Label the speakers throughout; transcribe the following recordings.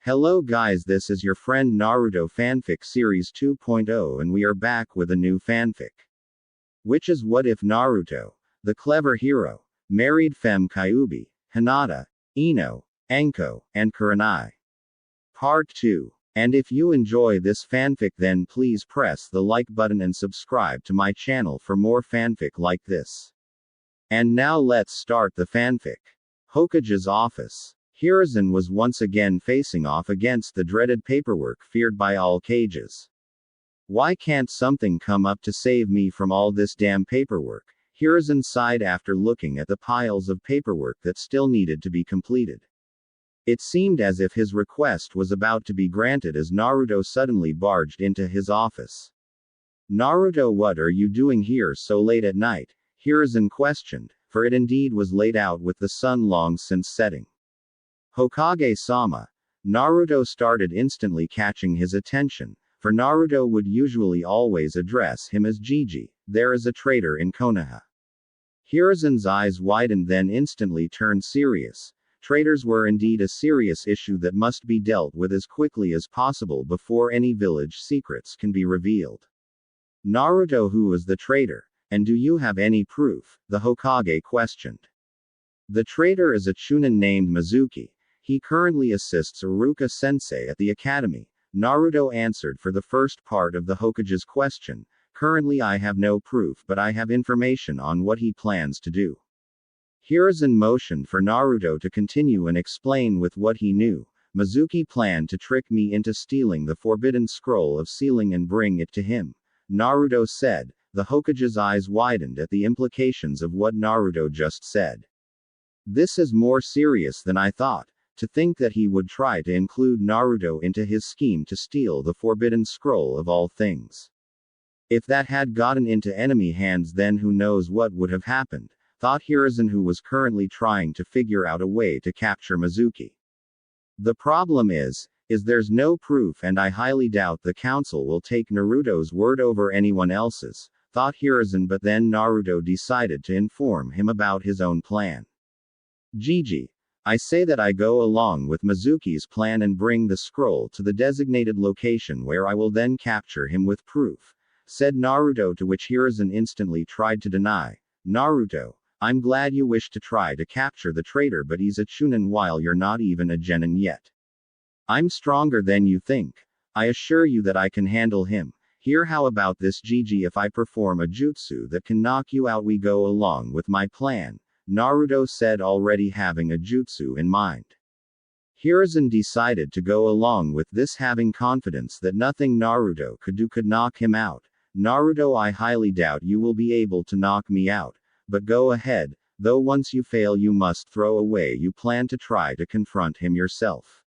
Speaker 1: Hello guys, this is your friend Naruto Fanfic Series 2.0 and we are back with a new fanfic. Which is What If Naruto, the clever hero, married femme Kyuubi, Hinata, Ino, Anko, and Kurenai. Part 2. And if you enjoy this fanfic then please press the like button and subscribe to my channel for more fanfic like this. And now let's start the fanfic. Hokage's office. Hiruzen was once again facing off against the dreaded paperwork feared by all cages. Why can't something come up to save me from all this damn paperwork? Hiruzen sighed after looking at the piles of paperwork that still needed to be completed. It seemed as if his request was about to be granted as Naruto suddenly barged into his office. Naruto, what are you doing here so late at night? Hiruzen questioned, for it indeed was late out with the sun long since setting. Hokage-sama. Naruto started instantly catching his attention, for Naruto would usually always address him as Gigi. There is a traitor in Konoha. Hiruzen's eyes widened then instantly turned serious. Traitors were indeed a serious issue that must be dealt with as quickly as possible before any village secrets can be revealed. Naruto, who is the traitor? And do you have any proof? The Hokage questioned. The traitor is a chunin named Mizuki. He currently assists Iruka-sensei at the academy. Naruto answered for the first part of the Hokage's question. Currently I have no proof but I have information on what he plans to do. Hiruzen motioned for Naruto to continue and explain with what he knew. Mizuki planned to trick me into stealing the forbidden scroll of sealing and bring it to him. Naruto said. The Hokage's eyes widened at the implications of what Naruto just said. This is more serious than I thought. To think that he would try to include Naruto into his scheme to steal the forbidden scroll of all things. If that had gotten into enemy hands then who knows what would have happened, thought Hiruzen, who was currently trying to figure out a way to capture Mizuki. The problem is there's no proof and I highly doubt the council will take Naruto's word over anyone else's, thought Hiruzen, but then Naruto decided to inform him about his own plan. Gigi. I say that I go along with Mizuki's plan and bring the scroll to the designated location where I will then capture him with proof, said Naruto, to which Hiruzen instantly tried to deny. Naruto, I'm glad you wish to try to capture the traitor but he's a chunin while you're not even a genin yet. I'm stronger than you think. I assure you that I can handle him. Here, how about this, Gigi? If I perform a jutsu that can knock you out we go along with my plan, Naruto said, already having a jutsu in mind. Hiruzen decided to go along with this, having confidence that nothing Naruto could do could knock him out. Naruto, I highly doubt you will be able to knock me out, but go ahead, though once you fail you must throw away you plan to try to confront him yourself.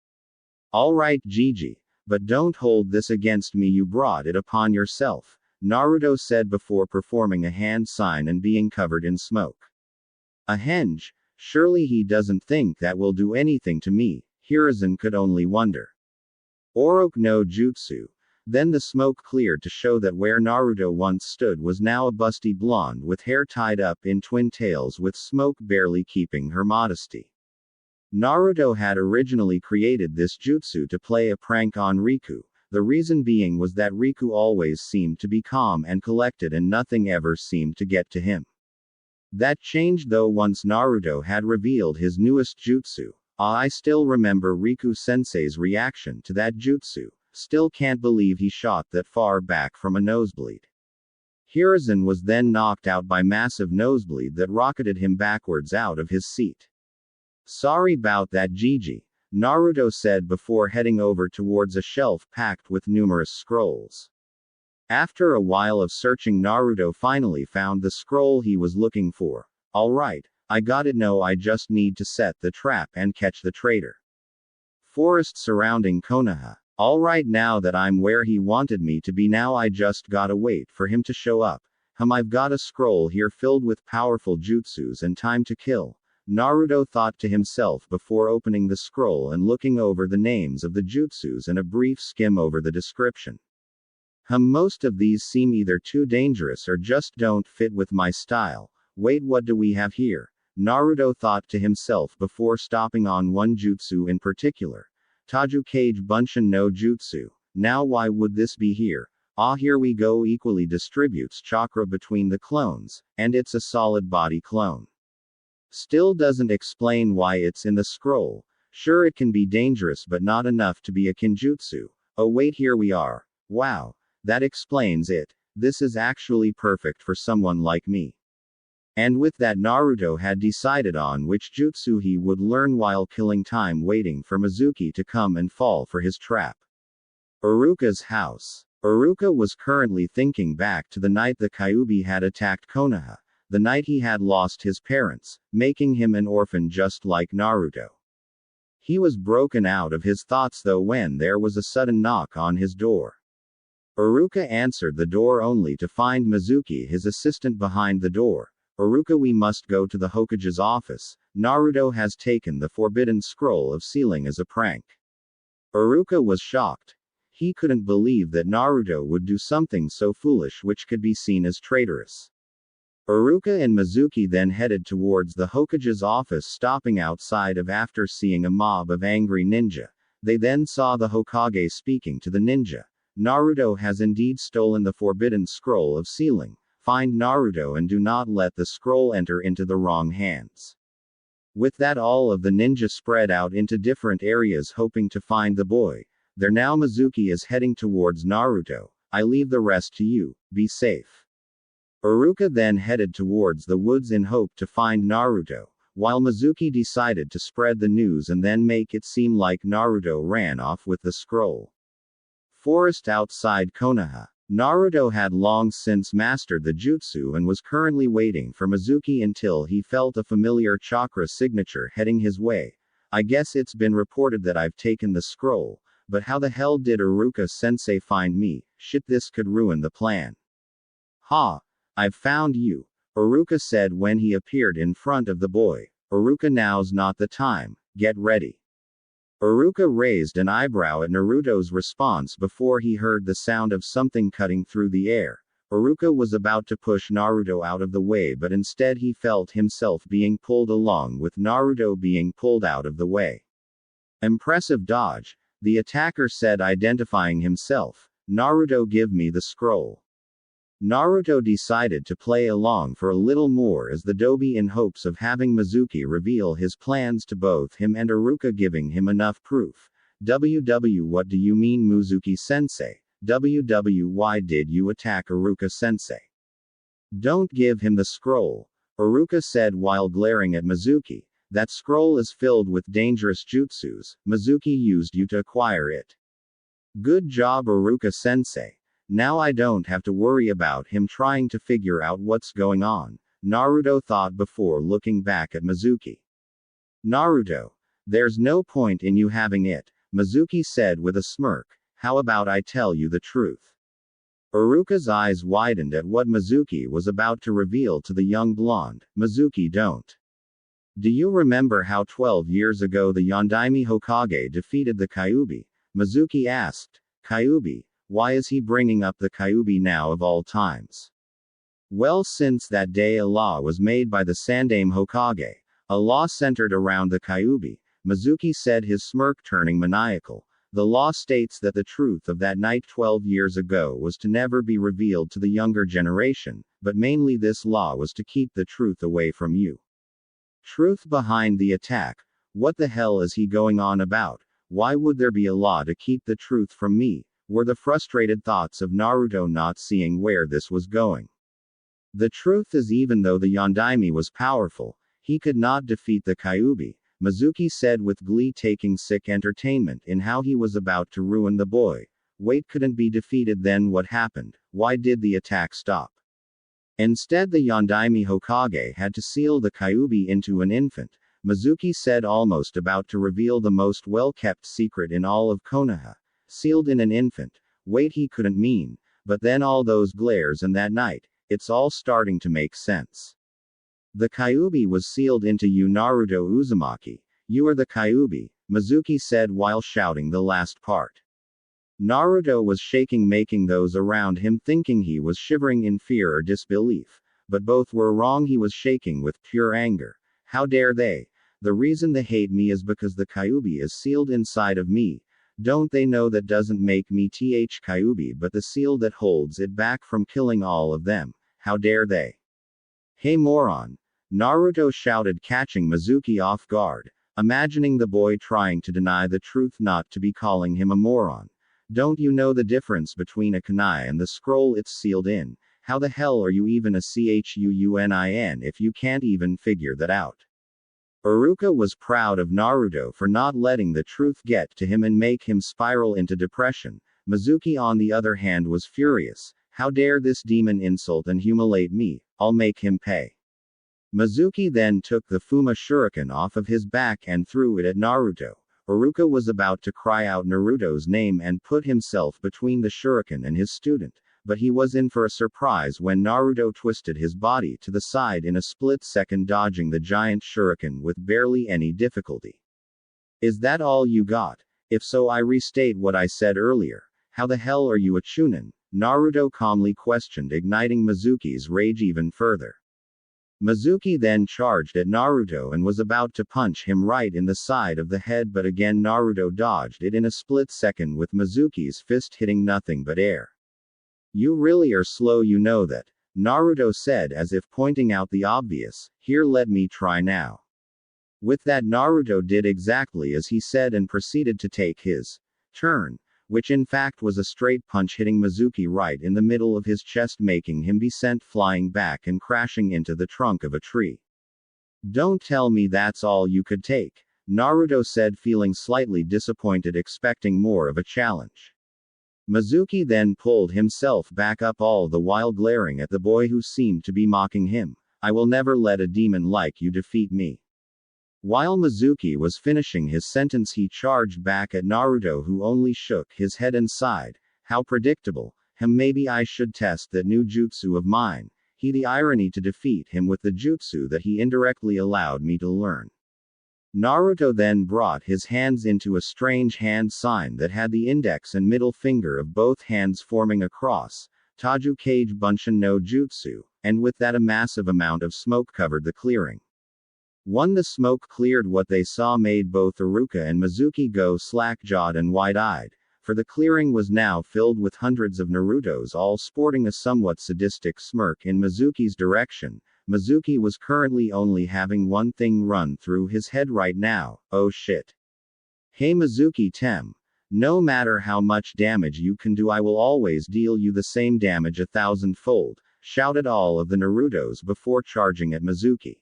Speaker 1: Alright Gigi, but don't hold this against me, you brought it upon yourself, Naruto said before performing a hand sign and being covered in smoke. A henge? Surely he doesn't think that will do anything to me, Hiruzen could only wonder. Oroku no jutsu. Then the smoke cleared to show that where Naruto once stood was now a busty blonde with hair tied up in twin tails with smoke barely keeping her modesty. Naruto had originally created this jutsu to play a prank on Riku. The reason being was that Riku always seemed to be calm and collected and nothing ever seemed to get to him. That changed though once Naruto had revealed his newest jutsu. I still remember Riku-sensei's reaction to that jutsu. Still can't believe he shot that far back from a nosebleed. Hiruzen was then knocked out by massive nosebleed that rocketed him backwards out of his seat. Sorry about that Gigi, Naruto said before heading over towards a shelf packed with numerous scrolls. After a while of searching Naruto finally found the scroll he was looking for. Alright, I got it, no I just need to set the trap and catch the traitor. Forest surrounding Konoha. Alright, now that I'm where he wanted me to be now I just gotta wait for him to show up. I've got a scroll here filled with powerful jutsus and time to kill, Naruto thought to himself before opening the scroll and looking over the names of the jutsus and a brief skim over the description. Most of these seem either too dangerous or just don't fit with my style. Wait, what do we have here? Naruto thought to himself before stopping on one jutsu in particular. Taju Kage Bunshin no Jutsu. Now why would this be here? Ah, here we go. Equally distributes chakra between the clones, and it's a solid body clone. Still doesn't explain why it's in the scroll. Sure, it can be dangerous, but not enough to be a kinjutsu. Oh wait, here we are. Wow. That explains it. This is actually perfect for someone like me. And with that, Naruto had decided on which jutsu he would learn while killing time waiting for Mizuki to come and fall for his trap. Iruka's house. Iruka was currently thinking back to the night the Kyuubi had attacked Konoha, the night he had lost his parents, making him an orphan just like Naruto. He was broken out of his thoughts though when there was a sudden knock on his door. Iruka answered the door only to find Mizuki, his assistant, behind the door. Iruka, we must go to the Hokage's office. Naruto has taken the forbidden scroll of sealing as a prank. Iruka was shocked. He couldn't believe that Naruto would do something so foolish which could be seen as traitorous. Iruka and Mizuki then headed towards the Hokage's office, stopping outside of after seeing a mob of angry ninja. They then saw the Hokage speaking to the ninja. Naruto has indeed stolen the forbidden scroll of sealing. Find Naruto and do not let the scroll enter into the wrong hands. With that, all of the ninja spread out into different areas hoping to find the boy. There now Mizuki is heading towards Naruto. I leave the rest to you. Be safe. Iruka then headed towards the woods in hope to find Naruto, while Mizuki decided to spread the news and then make it seem like Naruto ran off with the scroll. Forest outside Konoha. Naruto had long since mastered the jutsu and was currently waiting for Mizuki until he felt a familiar chakra signature heading his way. I guess it's been reported that I've taken the scroll, but how the hell did Iruka-sensei find me? Shit, this could ruin the plan. Ha! I've found you, Iruka said when he appeared in front of the boy. Iruka, now's not the time, get ready. Iruka raised an eyebrow at Naruto's response before he heard the sound of something cutting through the air. Iruka was about to push Naruto out of the way, but instead he felt himself being pulled along with Naruto being pulled out of the way. Impressive dodge, the attacker said, identifying himself. Naruto, give me the scroll. Naruto decided to play along for a little more as the dobi in hopes of having Mizuki reveal his plans to both him and Iruka, giving him enough proof. WW, what do you mean, Mizuki-sensei? WW, why did you attack Iruka-sensei? Don't give him the scroll, Iruka said while glaring at Mizuki. That scroll is filled with dangerous jutsus. Mizuki used you to acquire it. Good job, Iruka-sensei. Now I don't have to worry about him trying to figure out what's going on, Naruto thought before looking back at Mizuki. Naruto, there's no point in you having it, Mizuki said with a smirk. How about I tell you the truth? Iruka's eyes widened at what Mizuki was about to reveal to the young blonde. Mizuki, don't. Do you remember how 12 years ago the Yondaime Hokage defeated the Kyuubi? Mizuki asked. Kyuubi? Why is he bringing up the Kyuubi now of all times? Well, since that day a law was made by the Sandaime Hokage. A law centered around the Kyuubi, Mizuki said, his smirk turning maniacal. The law states that the truth of that night 12 years ago was to never be revealed to the younger generation, but mainly this law was to keep the truth away from you. Truth behind the attack? What the hell is he going on about? Why would there be a law to keep the truth from me? Were the frustrated thoughts of Naruto, not seeing where this was going. The truth is, even though the Yondaime was powerful, he could not defeat the Kyuubi, Mizuki said with glee, taking sick entertainment in how he was about to ruin the boy. Wait, couldn't be defeated? Then what happened? Why did the attack stop? Instead, the Yondaime Hokage had to seal the Kyuubi into an infant, Mizuki said, almost about to reveal the most well-kept secret in all of Konoha. Sealed in an infant. Wait, he couldn't mean. But then all those glares and that night, it's all starting to make sense. The Kyuubi was sealed into you, Naruto Uzumaki. You are the Kyuubi, Mizuki said while shouting the last part. Naruto was shaking, making those around him thinking he was shivering in fear or disbelief. But both were wrong, he was shaking with pure anger. How dare they? The reason they hate me is because the Kyuubi is sealed inside of me. Don't they know that doesn't make me Kyuubi but the seal that holds it back from killing all of them? How dare they? Hey moron! Naruto shouted, catching Mizuki off guard, imagining the boy trying to deny the truth, not to be calling him a moron. Don't you know the difference between a kunai and the scroll it's sealed in? How the hell are you even a Chuunin if you can't even figure that out? Iruka was proud of Naruto for not letting the truth get to him and make him spiral into depression. Mizuki on the other hand was furious. How dare this demon insult and humiliate me? I'll make him pay. Mizuki then took the Fuma shuriken off of his back and threw it at Naruto. Iruka was about to cry out Naruto's name and put himself between the shuriken and his student, but he was in for a surprise when Naruto twisted his body to the side in a split second, dodging the giant shuriken with barely any difficulty. Is that all you got? If so, I restate what I said earlier. How the hell are you a Chunin? Naruto calmly questioned, igniting Mizuki's rage even further. Mizuki then charged at Naruto and was about to punch him right in the side of the head, but again Naruto dodged it in a split second with Mizuki's fist hitting nothing but air. You really are slow, you know that, Naruto said as if pointing out the obvious. Here, let me try now. With that, Naruto did exactly as he said and proceeded to take his turn, which in fact was a straight punch hitting Mizuki right in the middle of his chest, making him be sent flying back and crashing into the trunk of a tree. Don't tell me that's all you could take, Naruto said, feeling slightly disappointed, expecting more of a challenge. Mizuki then pulled himself back up, all the while glaring at the boy who seemed to be mocking him. I will never let a demon like you defeat me. While Mizuki was finishing his sentence, he charged back at Naruto, who only shook his head and sighed. How predictable. Maybe I should test that new jutsu of mine. The irony to defeat him with the jutsu that he indirectly allowed me to learn. Naruto then brought his hands into a strange hand sign that had the index and middle finger of both hands forming a cross. Taju Kage Bunshin no Jutsu, and with that a massive amount of smoke covered the clearing. The smoke cleared, what they saw made both Iruka and Mizuki go slack-jawed and wide-eyed, for the clearing was now filled with hundreds of Narutos, all sporting a somewhat sadistic smirk in Mizuki's direction. Mizuki was currently only having one thing run through his head right now: oh shit. Hey Mizuki Tem. No matter how much damage you can do, I will always deal you the same damage 1,000-fold, shouted all of the Narutos before charging at Mizuki.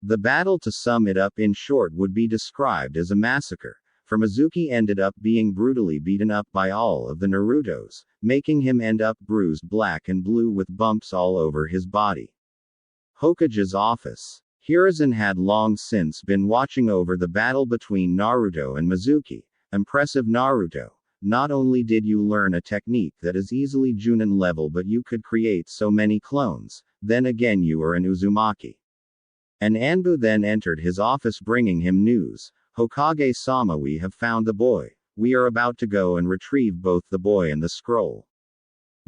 Speaker 1: The battle, to sum it up in short, would be described as a massacre, for Mizuki ended up being brutally beaten up by all of the Narutos, making him end up bruised black and blue with bumps all over his body. Hokage's office. Hiruzen had long since been watching over the battle between Naruto and Mizuki. Impressive, Naruto. Not only did you learn a technique that is easily Junin level, but you could create so many clones. Then again, you are an Uzumaki. An Anbu then entered his office bringing him news. Hokage-sama, we have found the boy. We are about to go and retrieve both the boy and the scroll.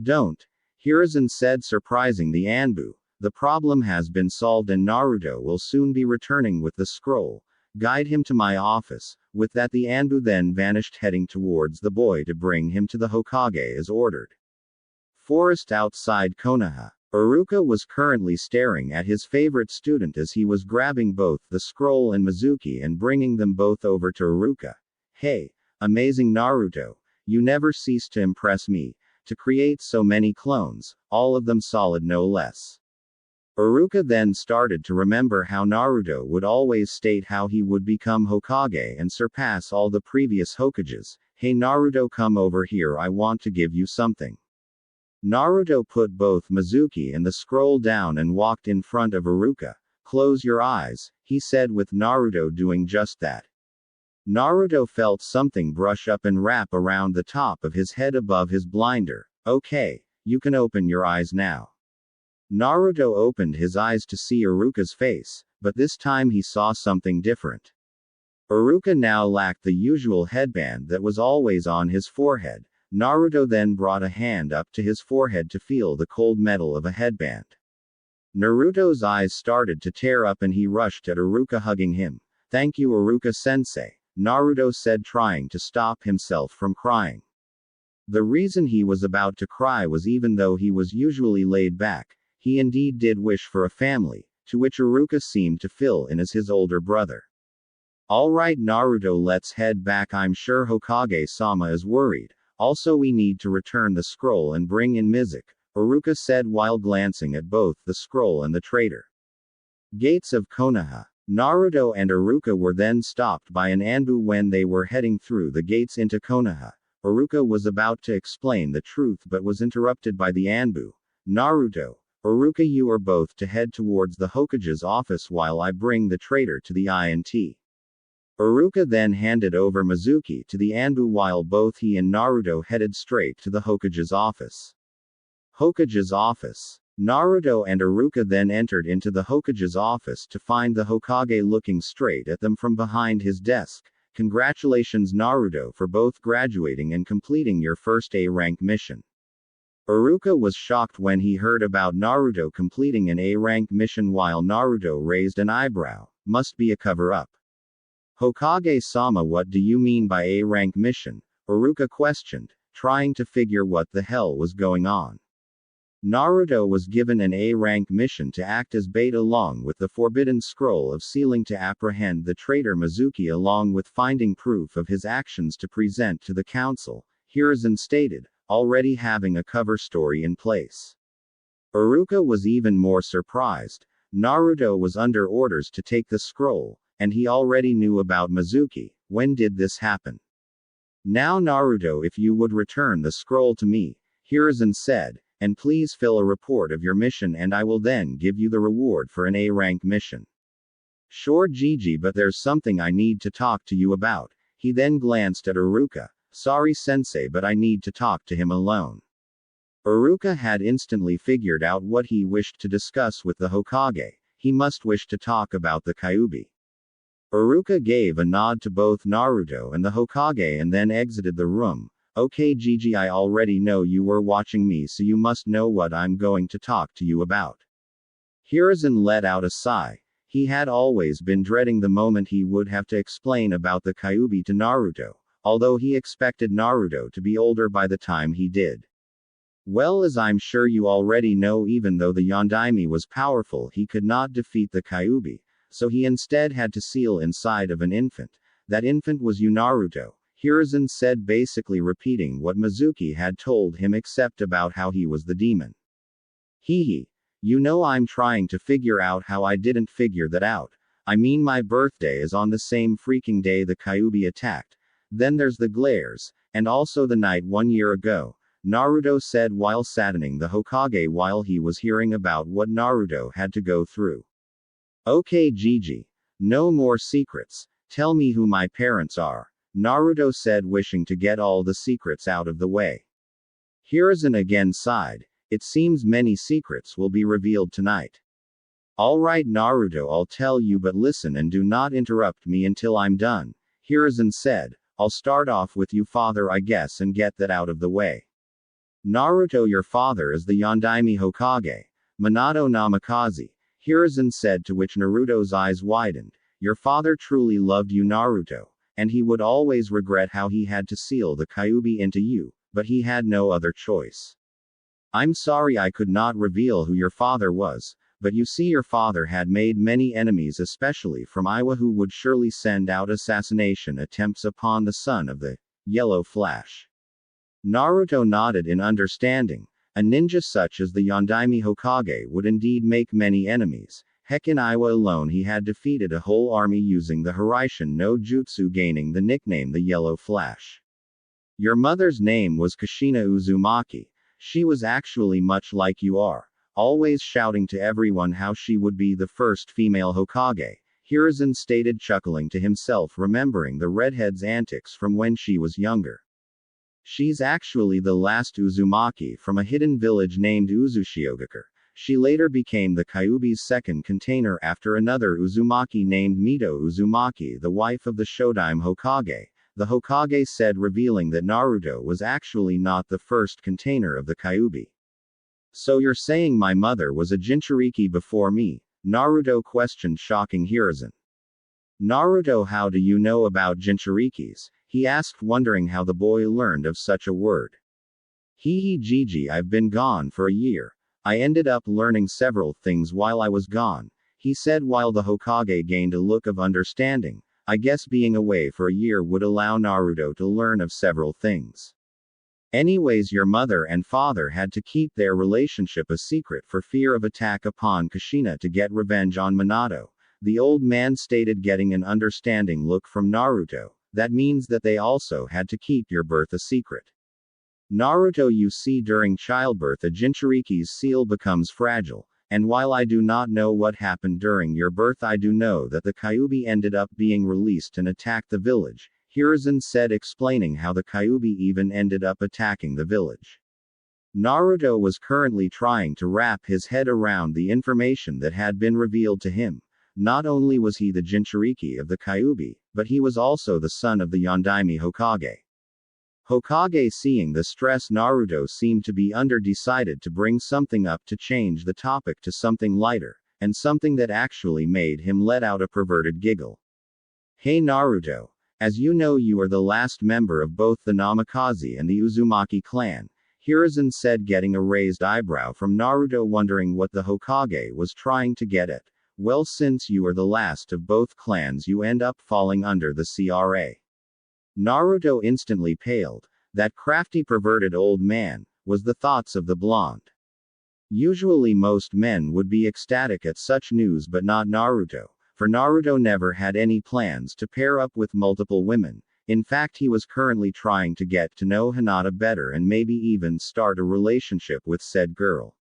Speaker 1: Don't. Hiruzen said, surprising the Anbu. The problem has been solved and Naruto will soon be returning with the scroll. Guide him to my office. With that, the Anbu then vanished, heading towards the boy to bring him to the Hokage as ordered. Forest outside Konoha. Iruka was currently staring at his favorite student as he was grabbing both the scroll and Mizuki and bringing them both over to Iruka. Hey, amazing Naruto. You never cease to impress me. To create so many clones, all of them solid no less. Iruka then started to remember how Naruto would always state how he would become Hokage and surpass all the previous Hokages. Hey Naruto, come over here, I want to give you something. Naruto put both Mizuki and the scroll down and walked in front of Iruka. Close your eyes, he said, with Naruto doing just that. Naruto felt something brush up and wrap around the top of his head above his blinder. Okay, you can open your eyes now. Naruto opened his eyes to see Iruka's face, but this time he saw something different. Iruka now lacked the usual headband that was always on his forehead. Naruto then brought a hand up to his forehead to feel the cold metal of a headband. Naruto's eyes started to tear up and he rushed at Iruka, hugging him. Thank you, Iruka-sensei, Naruto said, trying to stop himself from crying. The reason he was about to cry was even though he was usually laid back, he indeed did wish for a family, to which Iruka seemed to fill in as his older brother. Alright Naruto, let's head back. I'm sure Hokage-sama is worried. Also we need to return the scroll and bring in Mizuki, Iruka said while glancing at both the scroll and the traitor. Gates of Konoha. Naruto and Iruka were then stopped by an Anbu when they were heading through the gates into Konoha. Iruka was about to explain the truth but was interrupted by the Anbu. Naruto, Iruka, you are both to head towards the Hokage's office while I bring the traitor to the INT. Iruka then handed over Mizuki to the Anbu while both he and Naruto headed straight to the Hokage's office. Hokage's office. Naruto and Iruka then entered into the Hokage's office to find the Hokage looking straight at them from behind his desk. Congratulations Naruto for both graduating and completing your first A-rank mission. Iruka was shocked when he heard about Naruto completing an A-rank mission while Naruto raised an eyebrow. Must be a cover-up. Hokage-sama, what do you mean by A-rank mission? Iruka questioned, trying to figure what the hell was going on. Naruto was given an A-rank mission to act as bait along with the Forbidden Scroll of Sealing to apprehend the traitor Mizuki along with finding proof of his actions to present to the council, Hiruzen stated, already having a cover story in place. Iruka was even more surprised. Naruto was under orders to take the scroll, and he already knew about Mizuki. When did this happen? Now Naruto, if you would return the scroll to me, Hiruzen said, and please fill a report of your mission and I will then give you the reward for an A-rank mission. Sure Gigi, but there's something I need to talk to you about. He then glanced at Iruka. Sorry sensei, but I need to talk to him alone. Iruka had instantly figured out what he wished to discuss with the Hokage. He must wish to talk about the Kyuubi. Iruka gave a nod to both Naruto and the Hokage and then exited the room. Okay Gigi, I already know you were watching me, so you must know what I'm going to talk to you about. Hiruzen let out a sigh. He had always been dreading the moment he would have to explain about the Kyuubi to Naruto, although he expected Naruto to be older by the time he did. Well, as I'm sure you already know, even though the Yondaime was powerful, he could not defeat the Kyuubi, so he instead had to seal inside of an infant. That infant was you, Naruto. Hiruzen said, basically repeating what Mizuki had told him except about how he was the demon. Hehe. You know, I'm trying to figure out how I didn't figure that out. I mean, my birthday is on the same freaking day the Kyuubi attacked. Then there's the glares, and also the night 1 year ago, Naruto said while saddening the Hokage while he was hearing about what Naruto had to go through. Okay Gigi. No more secrets. Tell me who my parents are. Naruto said, wishing to get all the secrets out of the way. Hiruzen again sighed. It seems many secrets will be revealed tonight. Alright Naruto, I'll tell you, but listen and do not interrupt me until I'm done. Hiruzen said, I'll start off with you father I guess and get that out of the way. Naruto, your father is the Yondaime Hokage, Minato Namikaze. Hiruzen said, to which Naruto's eyes widened. Your father truly loved you Naruto, and he would always regret how he had to seal the Kyuubi into you, but he had no other choice. I'm sorry I could not reveal who your father was, but you see your father had made many enemies, especially from Iwa, who would surely send out assassination attempts upon the son of the Yellow Flash. Naruto nodded in understanding. A ninja such as the Yondaime Hokage would indeed make many enemies. Heck, in Iwa alone he had defeated a whole army using the Hiraishin no Jutsu, gaining the nickname the Yellow Flash. Your mother's name was Kushina Uzumaki. She was actually much like you are, always shouting to everyone how she would be the first female Hokage. Hiruzen stated, chuckling to himself, remembering the redhead's antics from when she was younger. She's actually the last Uzumaki from a hidden village named Uzushiogakure. She later became the Kyuubi's second container after another Uzumaki named Mito Uzumaki, the wife of the Shodaime Hokage. The Hokage said, revealing that Naruto was actually not the first container of the Kyuubi. So you're saying my mother was a Jinchuriki before me? Naruto questioned, shocking Hiruzen. Naruto, how do you know about Jinchurikis? He asked, wondering how the boy learned of such a word. Hee Gigi, I've been gone for a year. I ended up learning several things while I was gone, he said while the Hokage gained a look of understanding. I guess being away for a year would allow Naruto to learn of several things. Anyways, your mother and father had to keep their relationship a secret for fear of attack upon Kushina to get revenge on Minato, the old man stated, getting an understanding look from Naruto. That means that they also had to keep your birth a secret. Naruto, you see, during childbirth a Jinchuriki's seal becomes fragile, and while I do not know what happened during your birth, I do know that the Kyuubi ended up being released and attacked the village, Hiruzen said, explaining how the Kyuubi even ended up attacking the village. Naruto was currently trying to wrap his head around the information that had been revealed to him. Not only was he the Jinchuriki of the Kyuubi, but he was also the son of the Yondaime Hokage. Hokage, seeing the stress Naruto seemed to be under, decided to bring something up to change the topic to something lighter, and something that actually made him let out a perverted giggle. Hey Naruto, as you know, you are the last member of both the Namikaze and the Uzumaki clan, Hiruzen said, getting a raised eyebrow from Naruto, wondering what the Hokage was trying to get at. Well, since you are the last of both clans, you end up falling under the CRA. Naruto instantly paled. That crafty perverted old man, was the thoughts of the blonde. Usually most men would be ecstatic at such news, but not Naruto, for Naruto never had any plans to pair up with multiple women. In fact, he was currently trying to get to know Hinata better and maybe even start a relationship with said girl.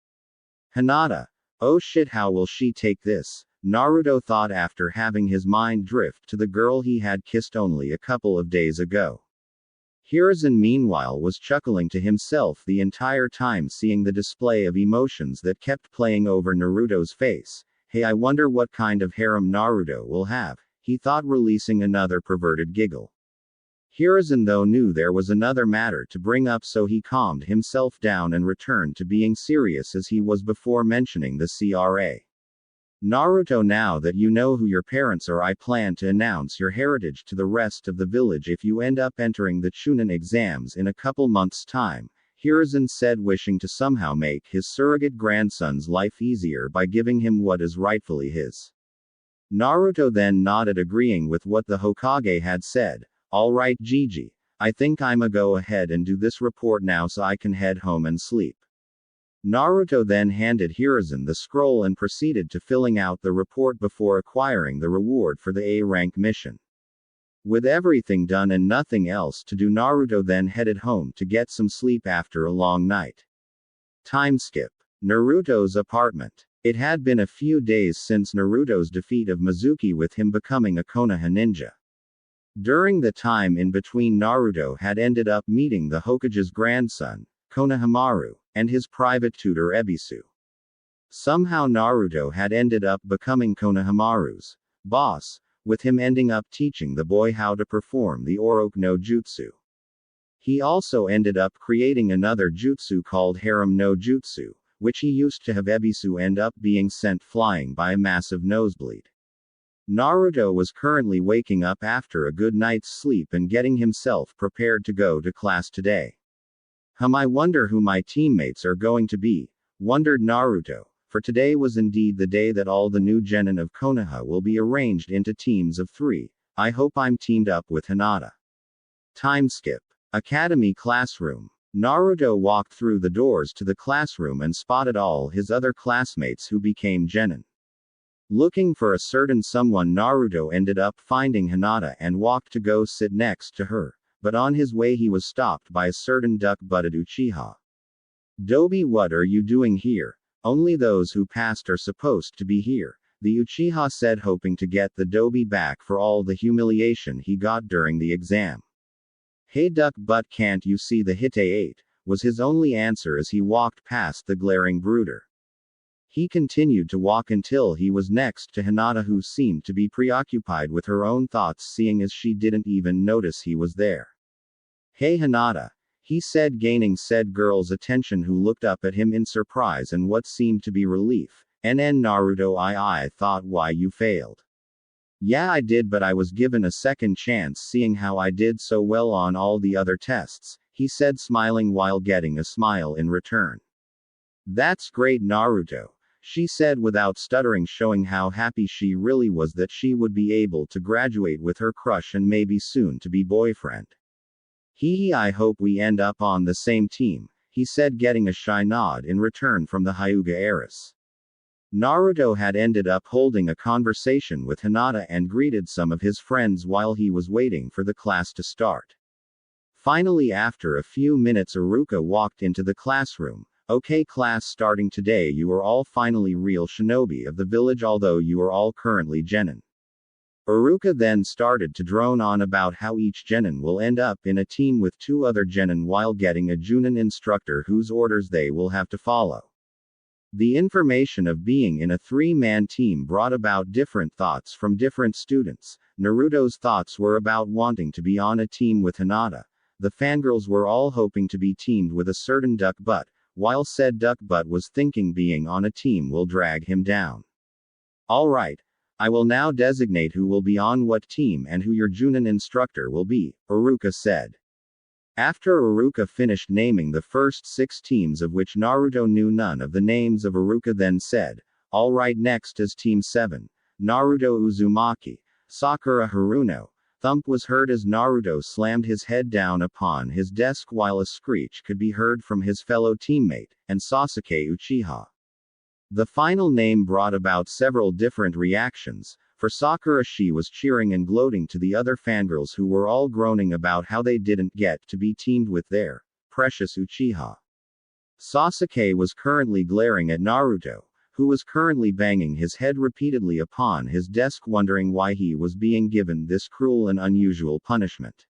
Speaker 1: Hinata. Oh shit, how will she take this? Naruto thought after having his mind drift to the girl he had kissed only a couple of days ago. Hiruzen meanwhile was chuckling to himself the entire time, seeing the display of emotions that kept playing over Naruto's face. Hey, I wonder what kind of harem Naruto will have, he thought, releasing another perverted giggle. Hiruzen though knew there was another matter to bring up, so he calmed himself down and returned to being serious as he was before mentioning the CRA. Naruto, now that you know who your parents are, I plan to announce your heritage to the rest of the village if you end up entering the Chunin exams in a couple months' time, Hiruzen said, wishing to somehow make his surrogate grandson's life easier by giving him what is rightfully his. Naruto then nodded, agreeing with what the Hokage had said. Alright Gigi, I think I'ma go ahead and do this report now so I can head home and sleep. Naruto then handed Hiruzen the scroll and proceeded to filling out the report before acquiring the reward for the A-rank mission. With everything done and nothing else to do, Naruto then headed home to get some sleep after a long night. Time skip. Naruto's apartment. It had been a few days since Naruto's defeat of Mizuki, with him becoming a Konoha ninja. During the time in between, Naruto had ended up meeting the Hokage's grandson, Konohamaru, and his private tutor Ebisu. Somehow Naruto had ended up becoming Konohamaru's boss, with him ending up teaching the boy how to perform the Oroku no Jutsu. He also ended up creating another jutsu called Harem no Jutsu, which he used to have Ebisu end up being sent flying by a massive nosebleed. Naruto was currently waking up after a good night's sleep and getting himself prepared to go to class today. I wonder who my teammates are going to be, wondered Naruto, for today was indeed the day that all the new genin of Konoha will be arranged into teams of 3. I hope I'm teamed up with Hinata. Time skip. Academy classroom. Naruto walked through the doors to the classroom and spotted all his other classmates who became genin. Looking for a certain someone, Naruto ended up finding Hinata and walked to go sit next to her. But on his way he was stopped by a certain duck-butted Uchiha. Dobi, what are you doing here? Only those who passed are supposed to be here, the Uchiha said, hoping to get the Dobi back for all the humiliation he got during the exam. Hey duck butt, can't you see the Hite 8? Was his only answer as he walked past the glaring brooder. He continued to walk until he was next to Hinata, who seemed to be preoccupied with her own thoughts, seeing as she didn't even notice he was there. Hey Hinata, he said, gaining said girl's attention, who looked up at him in surprise and what seemed to be relief. Naruto, I thought why you failed. Yeah, I did, but I was given a second chance seeing how I did so well on all the other tests, he said, smiling while getting a smile in return. That's great, Naruto, she said without stuttering, showing how happy she really was that she would be able to graduate with her crush and maybe soon to be boyfriend. Hee, I hope we end up on the same team, he said, getting a shy nod in return from the Hyuga heiress. Naruto had ended up holding a conversation with Hinata and greeted some of his friends while he was waiting for the class to start. Finally, after a few minutes, Iruka walked into the classroom. Okay, class, starting today. You are all finally real shinobi of the village, although you are all currently genin. Iruka then started to drone on about how each genin will end up in a team with 2 other genin while getting a junin instructor whose orders they will have to follow. The information of being in a 3-man team brought about different thoughts from different students. Naruto's thoughts were about wanting to be on a team with Hinata. The fangirls were all hoping to be teamed with a certain duck butt, while said duck butt was thinking being on a team will drag him down. Alright, I will now designate who will be on what team and who your junin instructor will be, Iruka said. After Iruka finished naming the first 6 teams, of which Naruto knew none of the names of, Iruka then said, alright, next is Team 7, Naruto Uzumaki, Sakura Haruno. Thump was heard as Naruto slammed his head down upon his desk while a screech could be heard from his fellow teammate, and Sasuke Uchiha. The final name brought about several different reactions. For Sakura, she was cheering and gloating to the other fangirls who were all groaning about how they didn't get to be teamed with their precious Uchiha. Sasuke was currently glaring at Naruto, who was currently banging his head repeatedly upon his desk, wondering why he was being given this cruel and unusual punishment.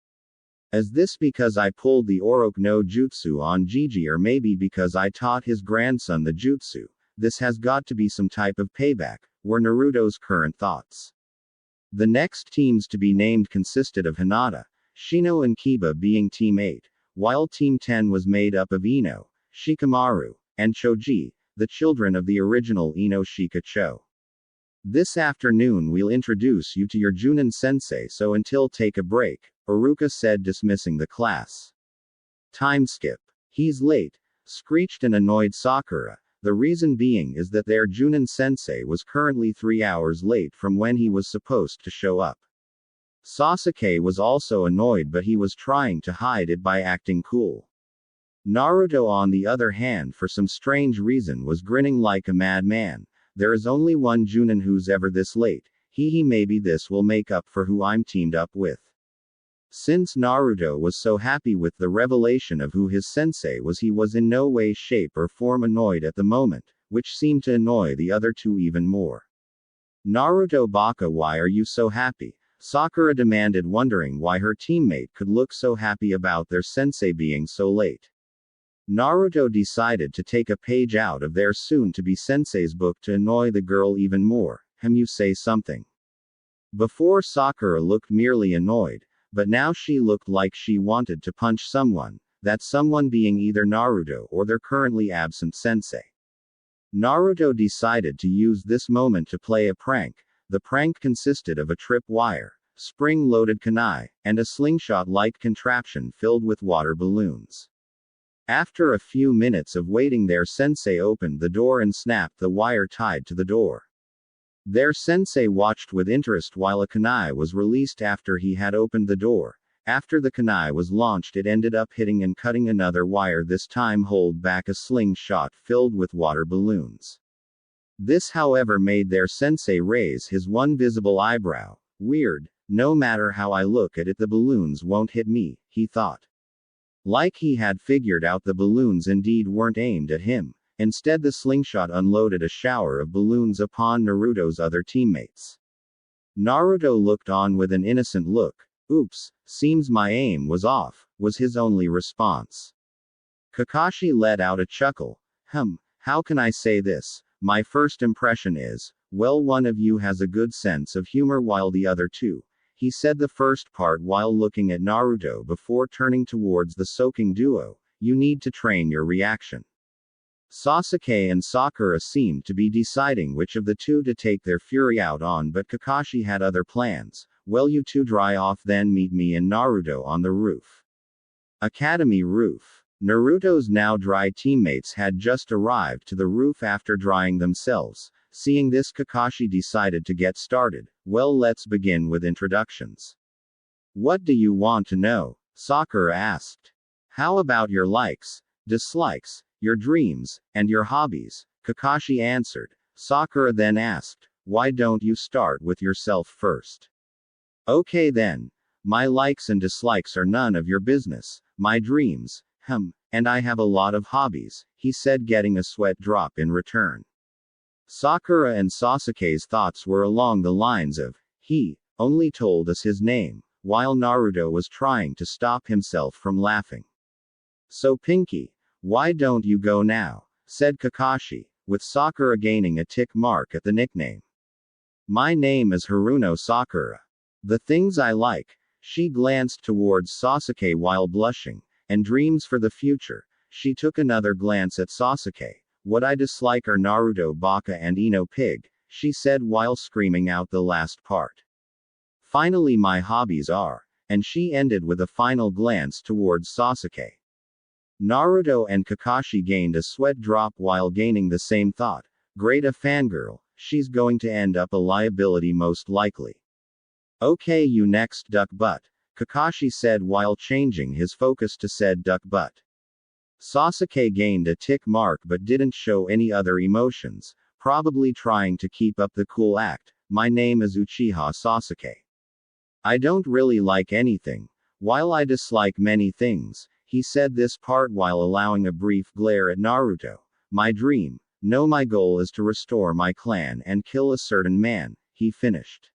Speaker 1: Is this because I pulled the Oroku no Jutsu on Gigi, or maybe because I taught his grandson the Jutsu? This has got to be some type of payback, were Naruto's current thoughts. The next teams to be named consisted of Hinata, Shino and Kiba being Team 8, while Team 10 was made up of Ino, Shikamaru, and Choji, the children of the original Ino Shika Cho. This afternoon we'll introduce you to your Junin sensei, so until take a break, Iruka said, dismissing the class. Time skip. He's late, screeched an annoyed Sakura. The reason being is that their Junin sensei was currently 3 hours late from when he was supposed to show up. Sasuke was also annoyed, but he was trying to hide it by acting cool. Naruto, on the other hand, for some strange reason was grinning like a madman. There is only one Junin who's ever this late. Maybe this will make up for who I'm teamed up with. Since Naruto was so happy with the revelation of who his sensei was, he was in no way, shape or form annoyed at the moment, which seemed to annoy the other two even more. Naruto Baka, why are you so happy? Sakura demanded, wondering why her teammate could look so happy about their sensei being so late. Naruto decided to take a page out of their soon-to-be sensei's book to annoy the girl even more. You say something. Before, Sakura looked merely annoyed, but now she looked like she wanted to punch someone, that someone being either Naruto or their currently absent sensei. Naruto decided to use this moment to play a prank. The prank consisted of a tripwire, spring-loaded kunai, and a slingshot-like contraption filled with water balloons. After a few minutes of waiting, their sensei opened the door and snapped the wire tied to the door. Their sensei watched with interest while a kunai was released after he had opened the door. After the kunai was launched, it ended up hitting and cutting another wire, this time hold back a slingshot filled with water balloons. This, however, made their sensei raise his one visible eyebrow. Weird, no matter how I look at it, the balloons won't hit me, he thought. Like he had figured out the balloons indeed weren't aimed at him. Instead, the slingshot unloaded a shower of balloons upon Naruto's other teammates. Naruto looked on with an innocent look. Oops, seems my aim was off, was his only response. Kakashi let out a chuckle. How can I say this? My first impression is, well, one of you has a good sense of humor while the other two. He said the first part while looking at Naruto before turning towards the soaking duo. You need to train your reaction. Sasuke and Sakura seemed to be deciding which of the two to take their fury out on, but Kakashi had other plans. Well, you two dry off, then meet me and Naruto on the roof. Academy roof. Naruto's now dry teammates had just arrived to the roof after drying themselves. Seeing this, Kakashi decided to get started. Well, let's begin with introductions. What do you want to know? Sakura asked. How about your likes, dislikes, your dreams, and your hobbies? Kakashi answered. Sakura then asked, why don't you start with yourself first? Okay then. My likes and dislikes are none of your business. My dreams, and I have a lot of hobbies, he said, getting a sweat drop in return. Sakura and Sasuke's thoughts were along the lines of, he only told us his name, while Naruto was trying to stop himself from laughing. So Pinky, why don't you go now? Said Kakashi, with Sakura gaining a tick mark at the nickname. My name is Haruno Sakura. The things I like. She glanced towards Sasuke while blushing. And dreams for the future. She took another glance at Sasuke. What I dislike are Naruto, Baka and Ino Pig, she said while screaming out the last part. Finally, my hobbies are. And she ended with a final glance towards Sasuke. Naruto and Kakashi gained a sweat drop while gaining the same thought. Great, a fangirl. She's going to end up a liability most likely. Okay, you next, duck butt. Kakashi said while changing his focus to said duck butt. Sasuke gained a tick mark but didn't show any other emotions, probably trying to keep up the cool act. My name is Uchiha Sasuke. I don't really like anything, while I dislike many things, he said this part while allowing a brief glare at Naruto. My dream, no, my goal is to restore my clan and kill a certain man, he finished.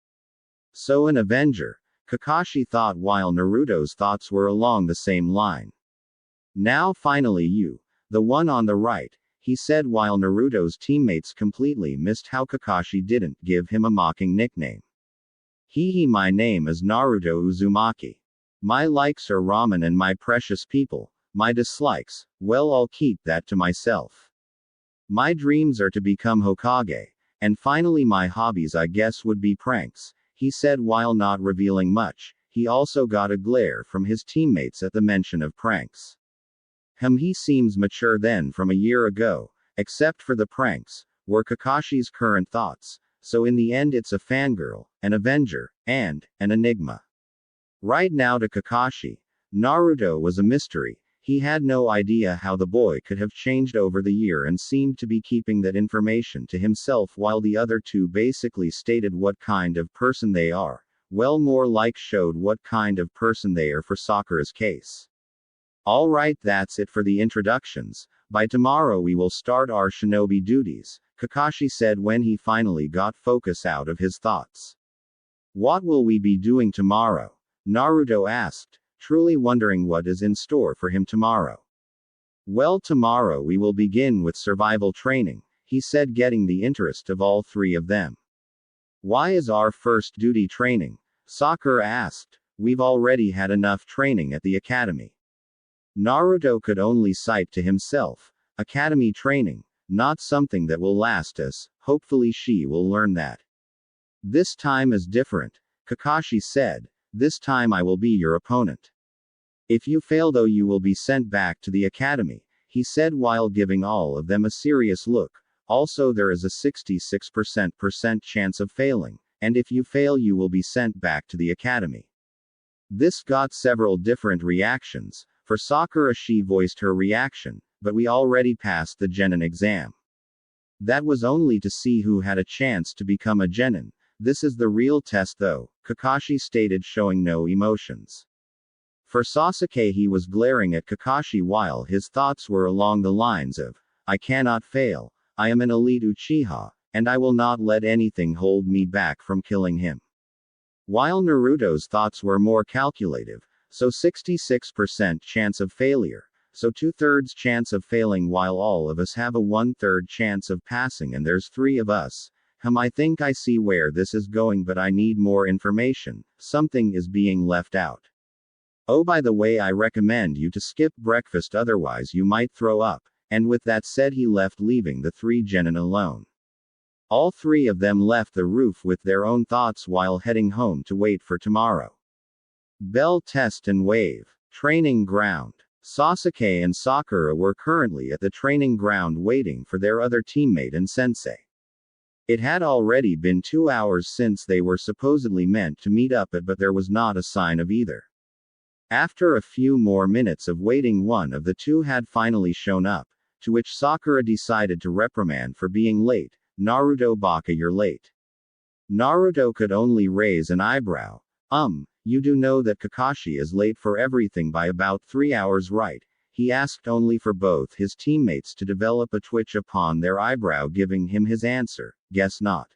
Speaker 1: So an Avenger, Kakashi thought while Naruto's thoughts were along the same line. Now finally you, the one on the right, he said while Naruto's teammates completely missed how Kakashi didn't give him a mocking nickname. My name is Naruto Uzumaki. My likes are ramen and my precious people. My dislikes, well, I'll keep that to myself. My dreams are to become Hokage. And finally, my hobbies, I guess, would be pranks, he said while not revealing much. He also got a glare from his teammates at the mention of pranks. He seems mature then from a year ago, except for the pranks, were Kakashi's current thoughts. So in the end it's a fangirl, an Avenger, and an enigma. Right now to Kakashi, Naruto was a mystery. He had no idea how the boy could have changed over the year and seemed to be keeping that information to himself while the other two basically stated what kind of person they are. Well, more like showed what kind of person they are for Sakura's case. Alright, that's it for the introductions. By tomorrow we will start our shinobi duties, Kakashi said when he finally got focus out of his thoughts. What will we be doing tomorrow? Naruto asked, truly wondering what is in store for him tomorrow. Well, tomorrow we will begin with survival training, he said, getting the interest of all three of them. Why is our first duty training? Sakura asked. We've already had enough training at the academy. Naruto could only cite to himself. Academy training, not something that will last us, hopefully she will learn that. This time is different, Kakashi said. This time I will be your opponent. If you fail though, you will be sent back to the academy, he said while giving all of them a serious look. Also, there is a 66% chance of failing, and if you fail you will be sent back to the academy. This got several different reactions. For Sakura, she voiced her reaction, but we already passed the genin exam. That was only to see who had a chance to become a genin. This is the real test though, Kakashi stated, showing no emotions. For Sasuke, he was glaring at Kakashi while his thoughts were along the lines of, I cannot fail, I am an elite Uchiha, and I will not let anything hold me back from killing him. While Naruto's thoughts were more calculative, so 66% chance of failure, so 2/3 chance of failing, while all of us have a 1/3 chance of passing and there's 3 of us. I think I see where this is going, but I need more information. Something is being left out. Oh, by the way, I recommend you to skip breakfast, otherwise you might throw up, And with that said, he left, leaving the three genin alone. All three of them left the roof with their own thoughts while heading home to wait for tomorrow. Bell test and wave. Training ground. Sasuke and Sakura were currently at the training ground waiting for their other teammate and sensei. It had already been 2 hours since they were supposedly meant to meet up but there was not a sign of either. After a few more minutes of waiting, one of the two had finally shown up, to which Sakura decided to reprimand for being late. Naruto baka, you're late. Naruto could only raise an eyebrow. You do know that Kakashi is late for everything by about 3 hours, right? He asked, only for both his teammates to develop a twitch upon their eyebrow, giving him his answer, guess not.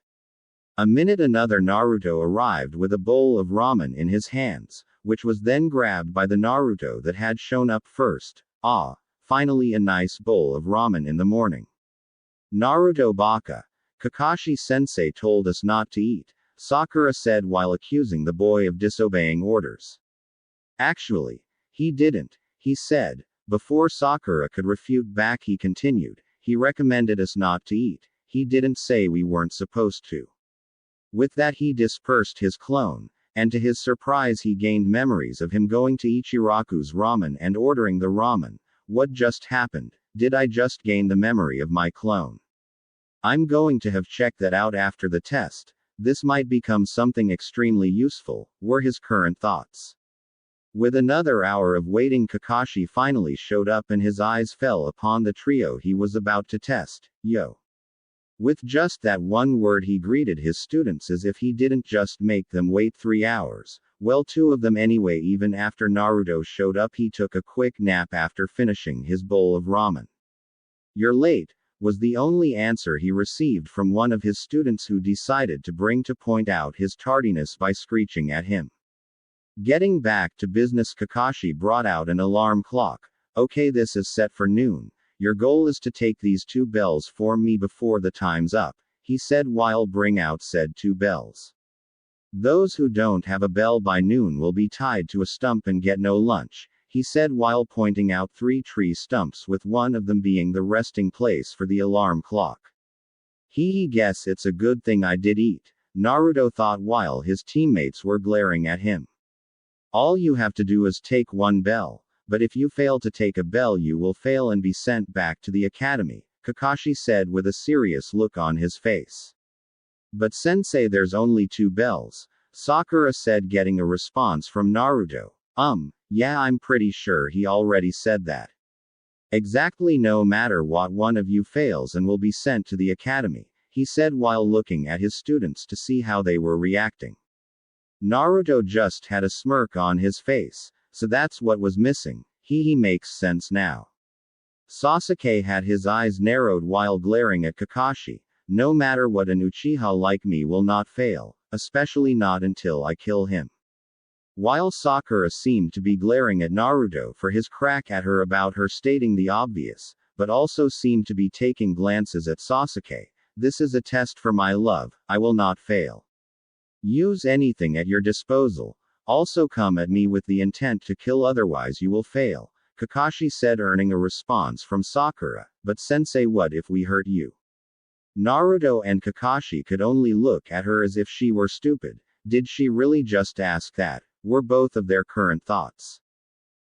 Speaker 1: A minute another Naruto arrived with a bowl of ramen in his hands, which was then grabbed by the Naruto that had shown up first. Finally a nice bowl of ramen in the morning. Naruto baka. Kakashi-sensei told us not to eat, Sakura said while accusing the boy of disobeying orders. Actually, he didn't, he said. Before Sakura could refute back, he continued, he recommended us not to eat, he didn't say we weren't supposed to. With that he dispersed his clone, and to his surprise he gained memories of him going to Ichiraku's ramen and ordering the ramen. What just happened? Did I just gain the memory of my clone? I'm going to have checked that out after the test. This might become something extremely useful, were his current thoughts. With another hour of waiting, Kakashi finally showed up and his eyes fell upon the trio he was about to test. Yo. With just that one word he greeted his students as if he didn't just make them wait 3 hours. Well, 2 of them anyway. Even after Naruto showed up, he took a quick nap after finishing his bowl of ramen. You're late, was the only answer he received from one of his students, who decided to bring to point out his tardiness by screeching at him. Getting back to business, Kakashi brought out an alarm clock. Okay, this is set for noon. Your goal is to take these 2 bells for me before the time's up, he said while bring out said 2 bells. Those who don't have a bell by noon will be tied to a stump and get no lunch, he said while pointing out 3 tree stumps, with one of them being the resting place for the alarm clock. Guess it's a good thing I did eat, Naruto thought while his teammates were glaring at him. All you have to do is take 1 bell, but if you fail to take a bell you will fail and be sent back to the academy, Kakashi said with a serious look on his face. But sensei, there's only 2 bells, Sakura said, getting a response from Naruto. Yeah, I'm pretty sure he already said that. Exactly, no matter what, one of you fails and will be sent to the academy, he said while looking at his students to see how they were reacting. Naruto just had a smirk on his face, so that's what was missing. He makes sense now. Sasuke had his eyes narrowed while glaring at Kakashi. No matter what, an Uchiha like me will not fail, especially not until I kill him. While Sakura seemed to be glaring at Naruto for his crack at her about her stating the obvious, but also seemed to be taking glances at Sasuke. This is a test for my love, I will not fail. Use anything at your disposal. Also come at me with the intent to kill, otherwise you will fail, Kakashi said, earning a response from Sakura. But sensei, what if we hurt you? Naruto and Kakashi could only look at her as if she were stupid. Did she really just ask that? Were both of their current thoughts.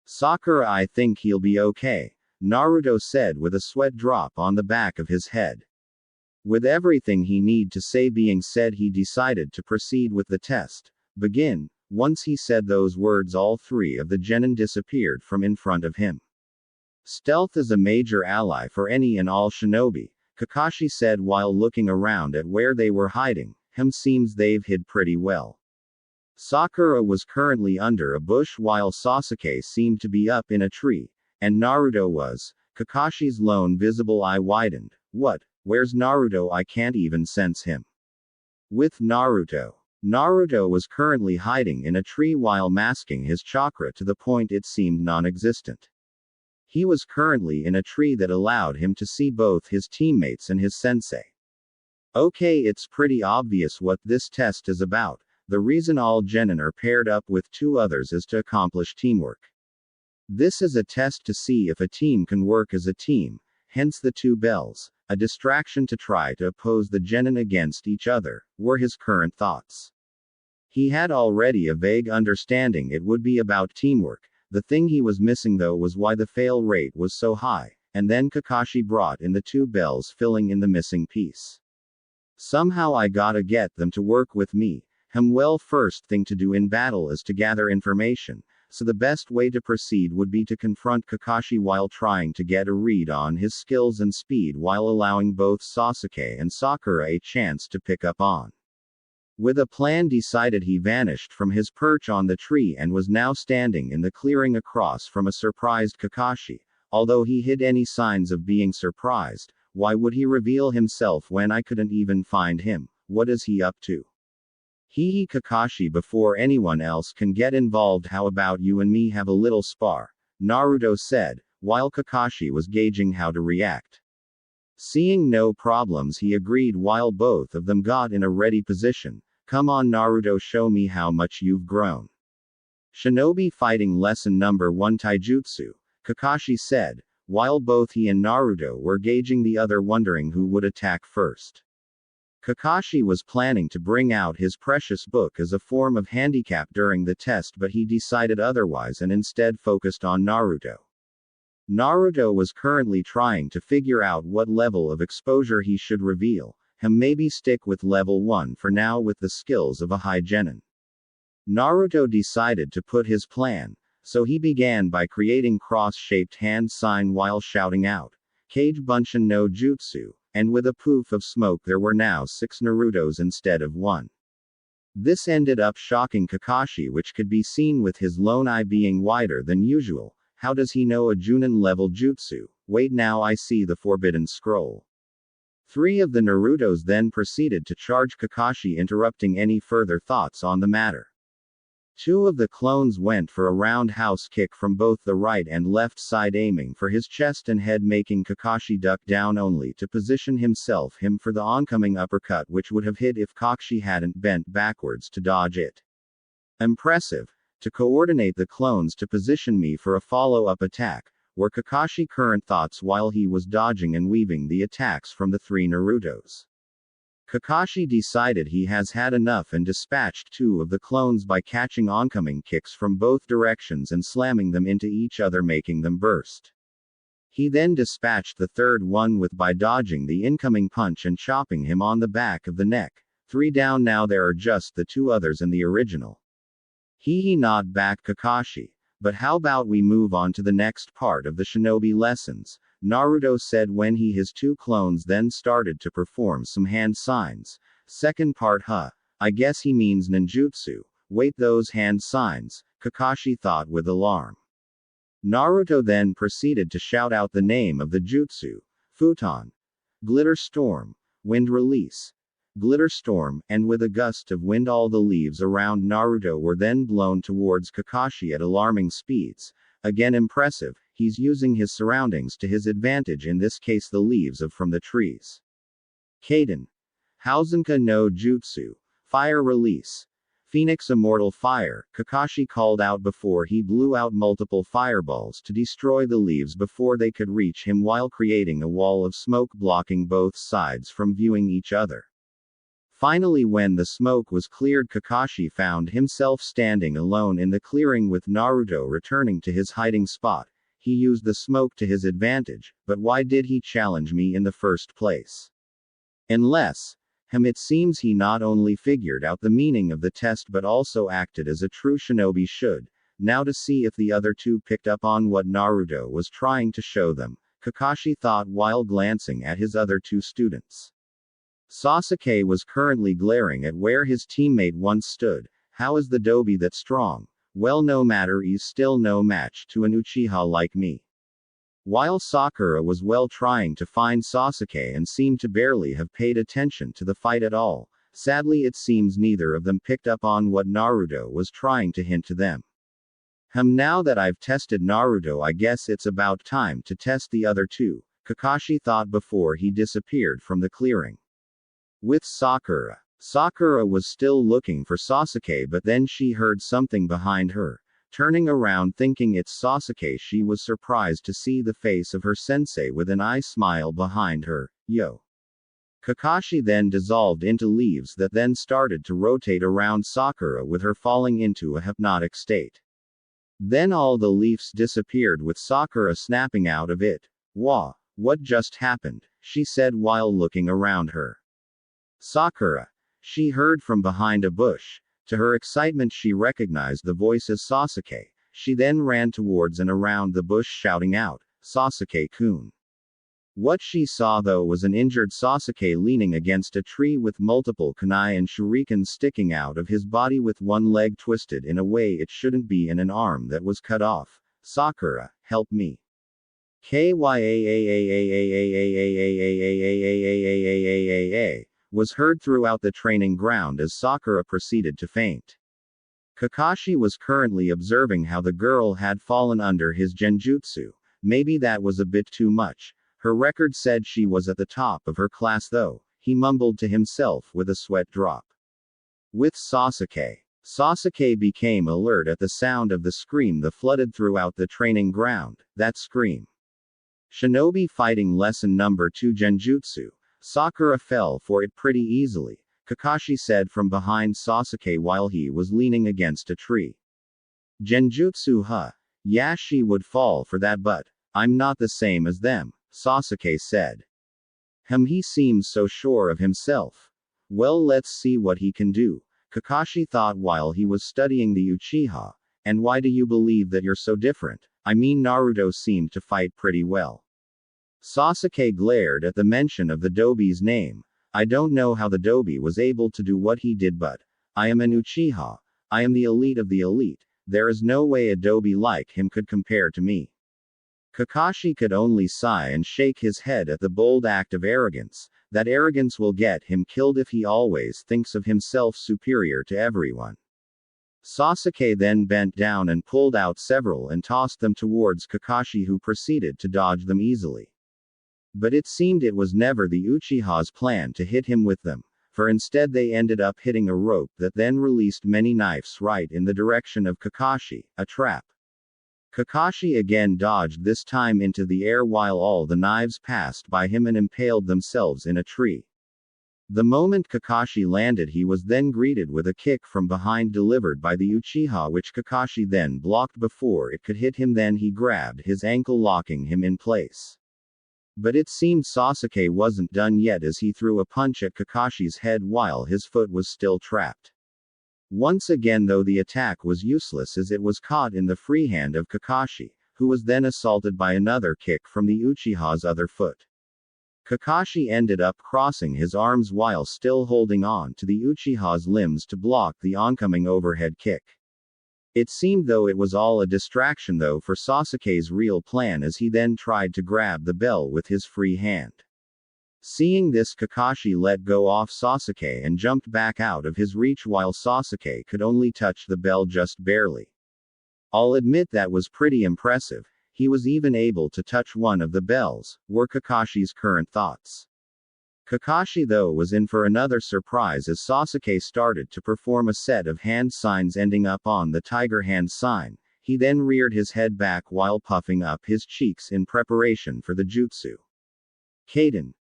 Speaker 1: Sakura, I think he'll be okay, Naruto said with a sweat drop on the back of his head. With everything he need to say being said, he decided to proceed with the test. Begin. Once he said those words, all 3 of the genin disappeared from in front of him. Stealth is a major ally for any and all shinobi, Kakashi said while looking around at where they were hiding. Seems they've hid pretty well. Sakura was currently under a bush while Sasuke seemed to be up in a tree, and Naruto was. Kakashi's lone visible eye widened. What? Where's Naruto? I can't even sense him. With Naruto. Naruto was currently hiding in a tree while masking his chakra to the point it seemed non-existent. He was currently in a tree that allowed him to see both his teammates and his sensei. Okay, it's pretty obvious what this test is about. The reason all genin are paired up with 2 others is to accomplish teamwork. This is a test to see if a team can work as a team. hence the two bells, a distraction to try to oppose the genin against each other, were his current thoughts. He had already a vague understanding it would be about teamwork. The thing he was missing though was why the fail rate was so high, and then Kakashi brought in the two bells filling in the missing piece. Somehow I gotta get them to work with me. Well, first thing to do in battle is to gather information, so the best way to proceed would be to confront Kakashi while trying to get a read on his skills and speed while allowing both Sasuke and Sakura a chance to pick up on. With a plan decided, he vanished from his perch on the tree and was now standing in the clearing across from a surprised Kakashi. Although he hid any signs of being surprised, why would he reveal himself when I couldn't even find him? What is he up to? Hee Kakashi, before anyone else can get involved, how about you and me have a little spar? Naruto said, while Kakashi was gauging how to react. Seeing no problems, he agreed while both of them got in a ready position. Come on Naruto, show me how much you've grown. Shinobi fighting lesson number 1 Taijutsu, Kakashi said, while both he and Naruto were gauging the other, wondering who would attack first. Kakashi was planning to bring out his precious book as a form of handicap during the test, but he decided otherwise and instead focused on Naruto. Naruto was currently trying to figure out what level of exposure he should reveal. Maybe stick with level 1 for now with the skills of a high genin. Naruto decided to put his plan, so he began by creating cross-shaped hand sign while shouting out, Kage Bunshin no Jutsu, and with a poof of smoke there were now 6 Narutos instead of 1. This ended up shocking Kakashi, which could be seen with his lone eye being wider than usual. How does he know a Junin level jutsu? Wait, now I see the forbidden scroll. 3 of the Narutos then proceeded to charge Kakashi, interrupting any further thoughts on the matter. 2 of the clones went for a roundhouse kick from both the right and left side, aiming for his chest and head, making Kakashi duck down only to position himself for the oncoming uppercut, which would have hit if Kakashi hadn't bent backwards to dodge it. Impressive. To coordinate the clones to position me for a follow-up attack, were Kakashi's current thoughts while he was dodging and weaving the attacks from the 3 Narutos. Kakashi decided he has had enough and dispatched 2 of the clones by catching oncoming kicks from both directions and slamming them into each other, making them burst. He then dispatched the third one by dodging the incoming punch and chopping him on the back of the neck. 3 down, now there are just the 2 others in the original. Not back Kakashi. But how about we move on to the next part of the shinobi lessons, Naruto said when his 2 clones then started to perform some hand signs. Second part, I guess he means ninjutsu. Wait, those hand signs? Kakashi thought with alarm. Naruto then proceeded to shout out the name of the jutsu. Futon. Glitter Storm. Wind Release. Glitter Storm, and with a gust of wind all the leaves around Naruto were then blown towards Kakashi at alarming speeds. Again impressive, he's using his surroundings to his advantage, in this case the leaves from the trees. Kaden. Hausenka no Jutsu. Fire Release. Phoenix Immortal Fire, Kakashi called out before he blew out multiple fireballs to destroy the leaves before they could reach him, while creating a wall of smoke blocking both sides from viewing each other. Finally, when the smoke was cleared, Kakashi found himself standing alone in the clearing with Naruto returning to his hiding spot. He used the smoke to his advantage, but why did he challenge me in the first place? Unless, it seems he not only figured out the meaning of the test but also acted as a true shinobi should. Now to see if the other 2 picked up on what Naruto was trying to show them, Kakashi thought while glancing at his other 2 students. Sasuke was currently glaring at where his teammate once stood. How is the dobi that strong? Well, no matter, he's still no match to an Uchiha like me. While Sakura was trying to find Sasuke and seemed to barely have paid attention to the fight at all. Sadly, it seems neither of them picked up on what Naruto was trying to hint to them. Now that I've tested Naruto, I guess it's about time to test the other 2, Kakashi thought before he disappeared from the clearing. With Sakura. Sakura was still looking for Sasuke, but then she heard something behind her. Turning around thinking it's Sasuke, she was surprised to see the face of her sensei with an eye smile behind her. Yo. Kakashi then dissolved into leaves that then started to rotate around Sakura with her falling into a hypnotic state. Then all the leaves disappeared with Sakura snapping out of it. Wah, what just happened? She said while looking around her. Sakura. She heard from behind a bush. To her excitement she recognized the voice as Sasuke. She then ran towards and around the bush shouting out, Sasuke-kun. What she saw though was an injured Sasuke leaning against a tree with multiple kunai and shurikens sticking out of his body with one leg twisted in a way it shouldn't be and an arm that was cut off. Sakura, help me. Kyaa was heard throughout the training ground as Sakura proceeded to faint. Kakashi was currently observing how the girl had fallen under his genjutsu. Maybe that was a bit too much. Her record said she was at the top of her class though, he mumbled to himself with a sweat drop. With Sasuke. Sasuke became alert at the sound of the scream that flooded throughout the training ground. That scream. Shinobi fighting lesson number 2 genjutsu. Sakura fell for it pretty easily, Kakashi said from behind Sasuke while he was leaning against a tree. Genjutsu huh? Yeah, she would fall for that, but I'm not the same as them, Sasuke said. He seems so sure of himself. Well, let's see what he can do, Kakashi thought while he was studying the Uchiha. And why do you believe that you're so different? I mean, Naruto seemed to fight pretty well. Sasuke glared at the mention of the Dobi's name. I don't know how the Dobi was able to do what he did, but I am an Uchiha. I am the elite of the elite. There is no way a Dobi like him could compare to me. Kakashi could only sigh and shake his head at the bold act of arrogance. That arrogance will get him killed if he always thinks of himself superior to everyone. Sasuke then bent down and pulled out several and tossed them towards Kakashi, who proceeded to dodge them easily. But it seemed it was never the Uchiha's plan to hit him with them, for instead they ended up hitting a rope that then released many knives right in the direction of Kakashi, a trap. Kakashi again dodged, this time into the air, while all the knives passed by him and impaled themselves in a tree. The moment Kakashi landed, he was then greeted with a kick from behind delivered by the Uchiha, which Kakashi then blocked before it could hit him. Then he grabbed his ankle, locking him in place. But it seemed Sasuke wasn't done yet, as he threw a punch at Kakashi's head while his foot was still trapped. Once again though, the attack was useless as it was caught in the free hand of Kakashi, who was then assaulted by another kick from the Uchiha's other foot. Kakashi ended up crossing his arms while still holding on to the Uchiha's limbs to block the oncoming overhead kick. It seemed though it was all a distraction though for Sasuke's real plan, as he then tried to grab the bell with his free hand. Seeing this, Kakashi let go off Sasuke and jumped back out of his reach while Sasuke could only touch the bell just barely. I'll admit that was pretty impressive. He was even able to touch one of the bells, were Kakashi's current thoughts. Kakashi though was in for another surprise as Sasuke started to perform a set of hand signs ending up on the tiger hand sign. He then reared his head back while puffing up his cheeks in preparation for the jutsu. Kaden.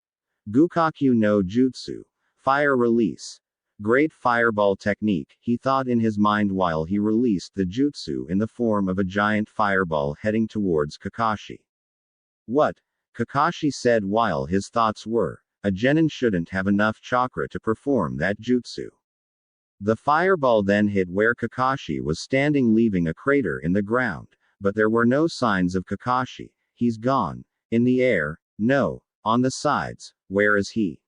Speaker 1: Gukaku no Jutsu. Fire release. Great fireball technique, he thought in his mind while he released the jutsu in the form of a giant fireball heading towards Kakashi. What? Kakashi said while his thoughts were, a genin shouldn't have enough chakra to perform that jutsu. The fireball then hit where Kakashi was standing, leaving a crater in the ground, but there were no signs of Kakashi. He's gone. In the air? No. On the sides? Where is he?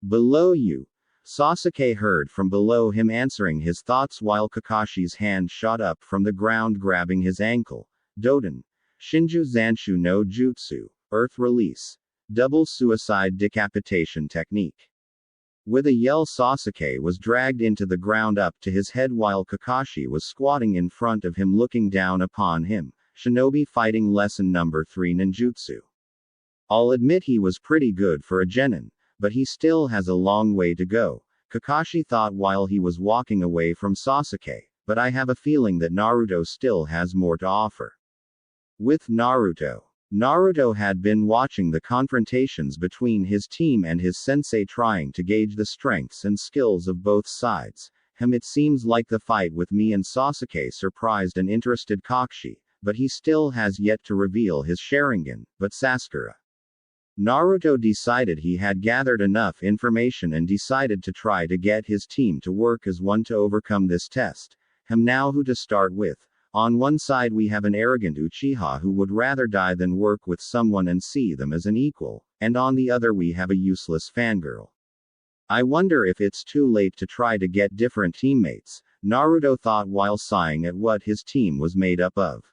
Speaker 1: Below you. Sasuke heard from below him, answering his thoughts while Kakashi's hand shot up from the ground, grabbing his ankle. Doden. Shinju Zanshu no Jutsu. Earth release. Double suicide decapitation technique. With a yell, Sasuke was dragged into the ground up to his head while Kakashi was squatting in front of him looking down upon him. Shinobi fighting lesson number 3 ninjutsu. I'll admit he was pretty good for a genin, but he still has a long way to go, Kakashi thought while he was walking away from Sasuke. but I have a feeling that Naruto still has more to offer. With Naruto had been watching the confrontations between his team and his sensei, trying to gauge the strengths and skills of both sides. It seems like the fight with me and Sasuke surprised and interested Kakashi, but he still has yet to reveal his Sharingan. But Sakura. Naruto decided he had gathered enough information and decided to try to get his team to work as one to overcome this test. Now who to start with? On one side we have an arrogant Uchiha who would rather die than work with someone and see them as an equal, and on the other we have a useless fangirl. I wonder if it's too late to try to get different teammates, Naruto thought while sighing at what his team was made up of.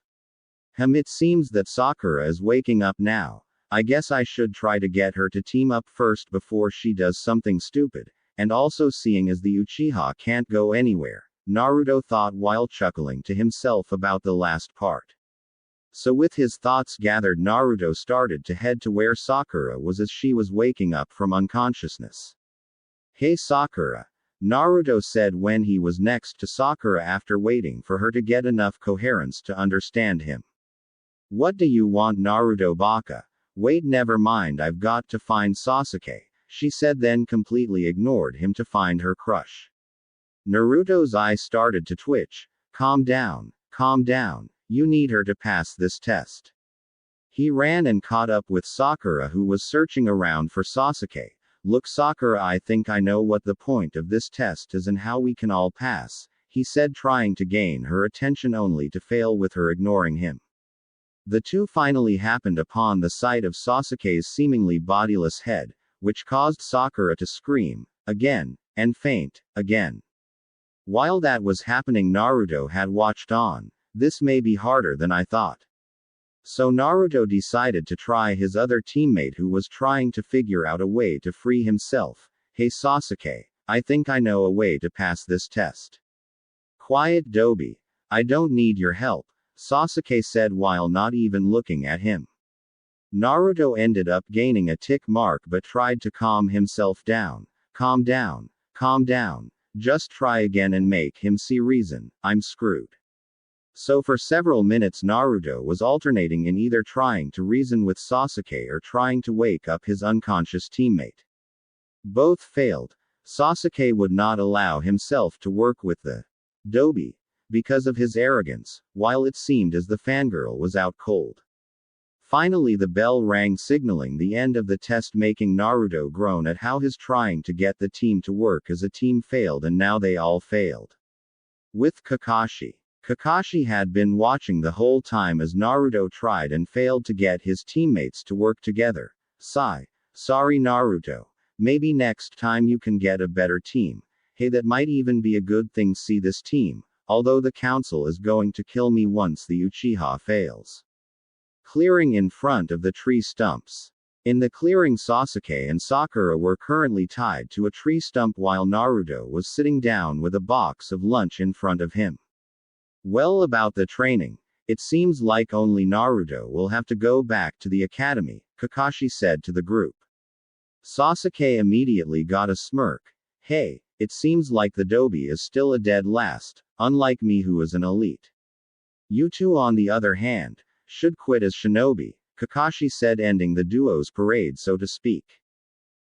Speaker 1: It seems that Sakura is waking up now. I guess I should try to get her to team up first before she does something stupid, and also seeing as the Uchiha can't go anywhere, Naruto thought while chuckling to himself about the last part. So with his thoughts gathered, Naruto started to head to where Sakura was as she was waking up from unconsciousness. Hey Sakura, Naruto said when he was next to Sakura after waiting for her to get enough coherence to understand him. What do you want, Naruto baka? Wait, never mind, I've got to find Sasuke, she said, then completely ignored him to find her crush. Naruto's eyes started to twitch. Calm down, you need her to pass this test. He ran and caught up with Sakura, who was searching around for Sasuke. Look Sakura, I think I know what the point of this test is and how we can all pass, he said, trying to gain her attention only to fail with her ignoring him. The two finally happened upon the sight of Sasuke's seemingly bodiless head, which caused Sakura to scream, again, and faint, again. While that was happening, Naruto had watched on. This may be harder than I thought. So Naruto decided to try his other teammate who was trying to figure out a way to free himself. Hey Sasuke, I think I know a way to pass this test. Quiet Dobi. I don't need your help, Sasuke said while not even looking at him. Naruto ended up gaining a tick mark but tried to calm himself down. Calm down. Just try again and make him see reason. I'm screwed. So for several minutes Naruto was alternating in either trying to reason with Sasuke or trying to wake up his unconscious teammate. Both failed. Sasuke would not allow himself to work with the Dobi because of his arrogance, while it seemed as the fangirl was out cold. Finally the bell rang signaling the end of the test, making Naruto groan at how his trying to get the team to work as a team failed, and now they all failed. With Kakashi. Kakashi had been watching the whole time as Naruto tried and failed to get his teammates to work together. Sigh. Sorry Naruto. Maybe next time you can get a better team. Hey, that might even be a good thing. See this team. Although the council is going to kill me once the Uchiha fails. Clearing in front of the tree stumps. In the clearing, Sasuke and Sakura were currently tied to a tree stump while Naruto was sitting down with a box of lunch in front of him. Well, about the training, it seems like only Naruto will have to go back to the academy, Kakashi said to the group. Sasuke immediately got a smirk. Hey, it seems like the Dobi is still a dead last, unlike me who is an elite. You two on the other hand, should quit as shinobi, Kakashi said, ending the duo's parade so to speak.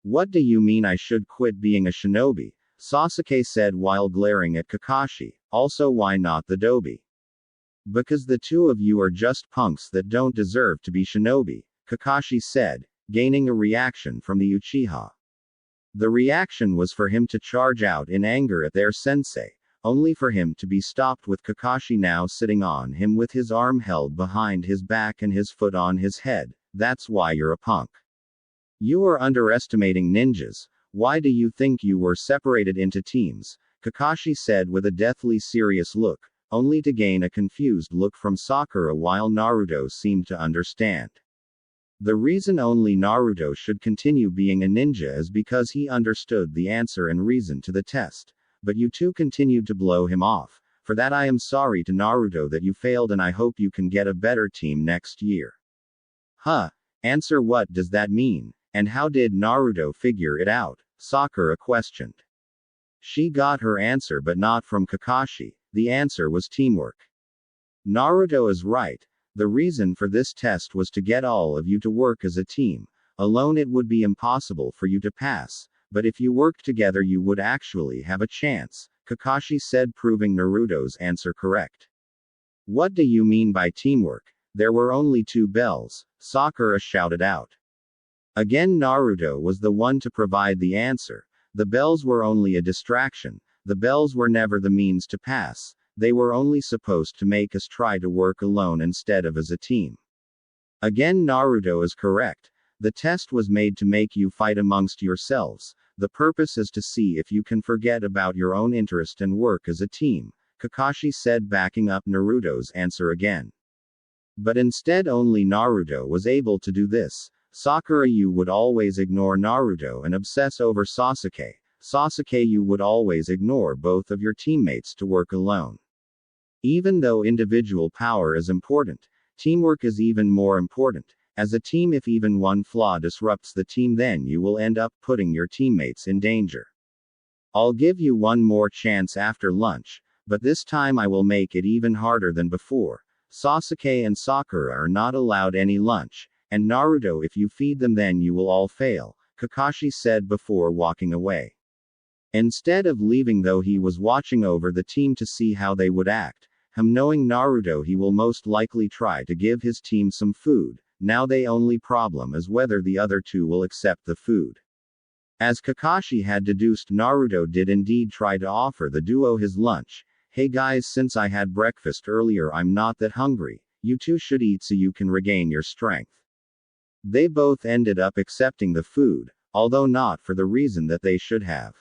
Speaker 1: What do you mean I should quit being a shinobi? Sasuke said while glaring at Kakashi. Also, why not the Dobi? Because the two of you are just punks that don't deserve to be shinobi, Kakashi said, gaining a reaction from the Uchiha. The reaction was for him to charge out in anger at their sensei, only for him to be stopped with Kakashi now sitting on him with his arm held behind his back and his foot on his head. That's why you're a punk. You are underestimating ninjas. Why do you think you were separated into teams? Kakashi said with a deathly serious look, only to gain a confused look from Sakura while Naruto seemed to understand. The reason only Naruto should continue being a ninja is because he understood the answer and reason to the test. But you two continued to blow him off. For that I am sorry to Naruto that you failed, and I hope you can get a better team next year. Huh? Answer, what does that mean? And how did Naruto figure it out? Sakura questioned. She got her answer but not from Kakashi. The answer was teamwork. Naruto is right. The reason for this test was to get all of you to work as a team. Alone it would be impossible for you to pass, but if you worked together you would actually have a chance, Kakashi said, proving Naruto's answer correct. What do you mean by teamwork? There were only 2 bells, Sakura shouted out. Again Naruto was the one to provide the answer. The bells were only a distraction. The bells were never the means to pass. They were only supposed to make us try to work alone instead of as a team. Again Naruto is correct. The test was made to make you fight amongst yourselves. The purpose is to see if you can forget about your own interest and work as a team, Kakashi said, backing up Naruto's answer again. But instead only Naruto was able to do this. Sakura, you would always ignore Naruto and obsess over Sasuke. Sasuke, you would always ignore both of your teammates to work alone. Even though individual power is important, teamwork is even more important. As a team, if even one flaw disrupts the team, then you will end up putting your teammates in danger. I'll give you one more chance after lunch, but this time I will make it even harder than before. Sasuke and Sakura are not allowed any lunch, and Naruto, if you feed them then you will all fail, Kakashi said before walking away. Instead of leaving though, he was watching over the team to see how they would act. Knowing Naruto, he will most likely try to give his team some food. Now the only problem is whether the other 2 will accept the food. As Kakashi had deduced, Naruto did indeed try to offer the duo his lunch. Hey guys, since I had breakfast earlier I'm not that hungry. You 2 should eat so you can regain your strength. They both ended up accepting the food, although not for the reason that they should have.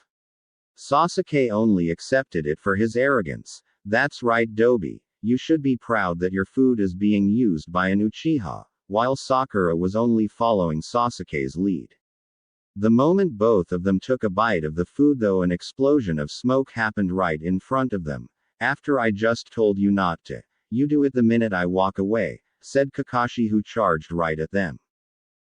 Speaker 1: Sasuke only accepted it for his arrogance. That's right, Dobi. You should be proud that your food is being used by an Uchiha, while Sakura was only following Sasuke's lead. The moment both of them took a bite of the food though, an explosion of smoke happened right in front of them. After I just told you not to. You do it the minute I walk away, said Kakashi, who charged right at them.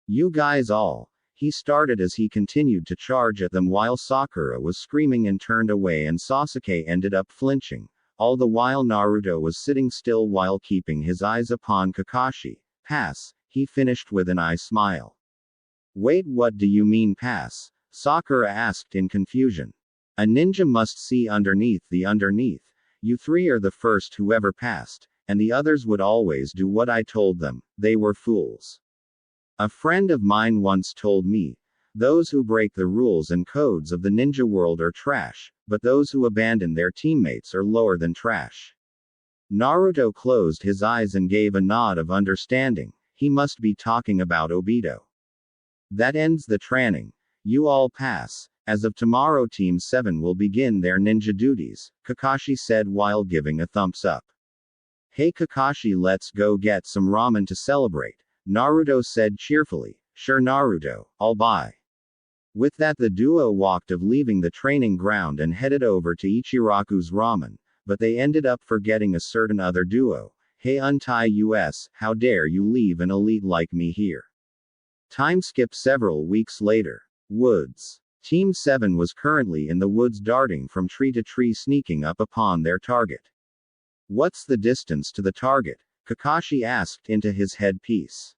Speaker 1: You guys all. He started as he continued to charge at them while Sakura was screaming and turned away and Sasuke ended up flinching. All the while Naruto was sitting still while keeping his eyes upon Kakashi. Pass, he finished with an eye smile. Wait, what do you mean pass? Sakura asked in confusion. A ninja must see underneath the underneath. You 3 are the first who ever passed, and the others would always do what I told them. They were fools. A friend of mine once told me, those who break the rules and codes of the ninja world are trash, but those who abandon their teammates are lower than trash. Naruto closed his eyes and gave a nod of understanding. He must be talking about Obito. That ends the training. You all pass. As of tomorrow Team 7 will begin their ninja duties, Kakashi said while giving a thumbs up. Hey Kakashi, let's go get some ramen to celebrate, Naruto said cheerfully. Sure Naruto, I'll buy. With that the duo walked of leaving the training ground and headed over to Ichiraku's ramen, but they ended up forgetting a certain other duo. Hey Untie Us, how dare you leave an elite like me here. Time skip several weeks later. Woods. Team 7 was currently in the woods darting from tree to tree, sneaking up upon their target. What's the distance to the target? Kakashi asked into his headpiece.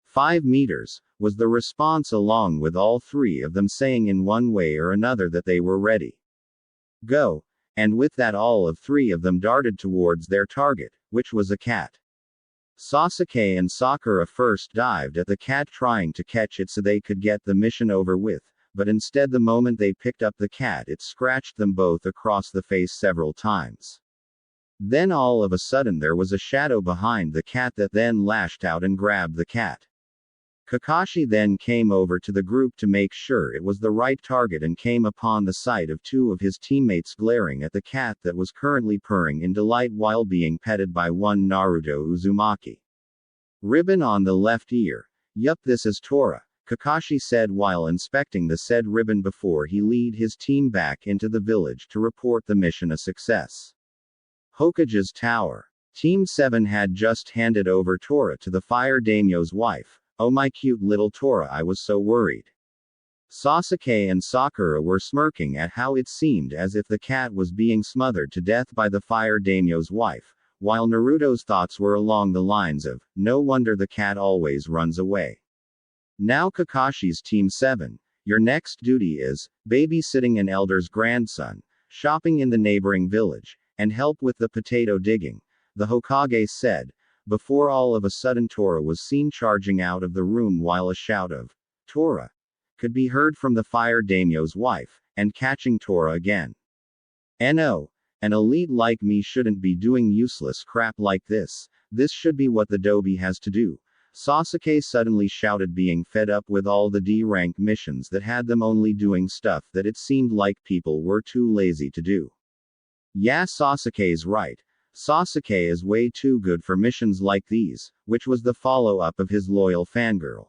Speaker 1: 5 meters, was the response, along with all 3 of them saying in one way or another that they were ready. Go. And with that all of 3 of them darted towards their target, which was a cat. Sasuke and Sakura first dived at the cat trying to catch it so they could get the mission over with, but instead the moment they picked up the cat it scratched them both across the face several times. Then all of a sudden there was a shadow behind the cat that then lashed out and grabbed the cat. Kakashi then came over to the group to make sure it was the right target and came upon the sight of 2 of his teammates glaring at the cat that was currently purring in delight while being petted by one Naruto Uzumaki. Ribbon on the left ear. Yup, this is Tora, Kakashi said while inspecting the said ribbon before he lead his team back into the village to report the mission a success. Hokage's tower. Team 7 had just handed over Tora to the fire daimyo's wife. Oh my cute little Tora, I was so worried. Sasuke and Sakura were smirking at how it seemed as if the cat was being smothered to death by the fire daimyo's wife, while Naruto's thoughts were along the lines of, no wonder the cat always runs away. Now Kakashi's Team 7, your next duty is, babysitting an elder's grandson, shopping in the neighboring village, and help with the potato digging, the Hokage said, before all of a sudden Tora was seen charging out of the room while a shout of, Tora, could be heard from the fire daimyo's wife, and catching Tora again. No, an elite like me shouldn't be doing useless crap like this, this should be what the dobi has to do. Sasuke suddenly shouted, being fed up with all the D-rank missions that had them only doing stuff that it seemed like people were too lazy to do. Yeah, Sasuke's right. Sasuke is way too good for missions like these, which was the follow-up of his loyal fangirl.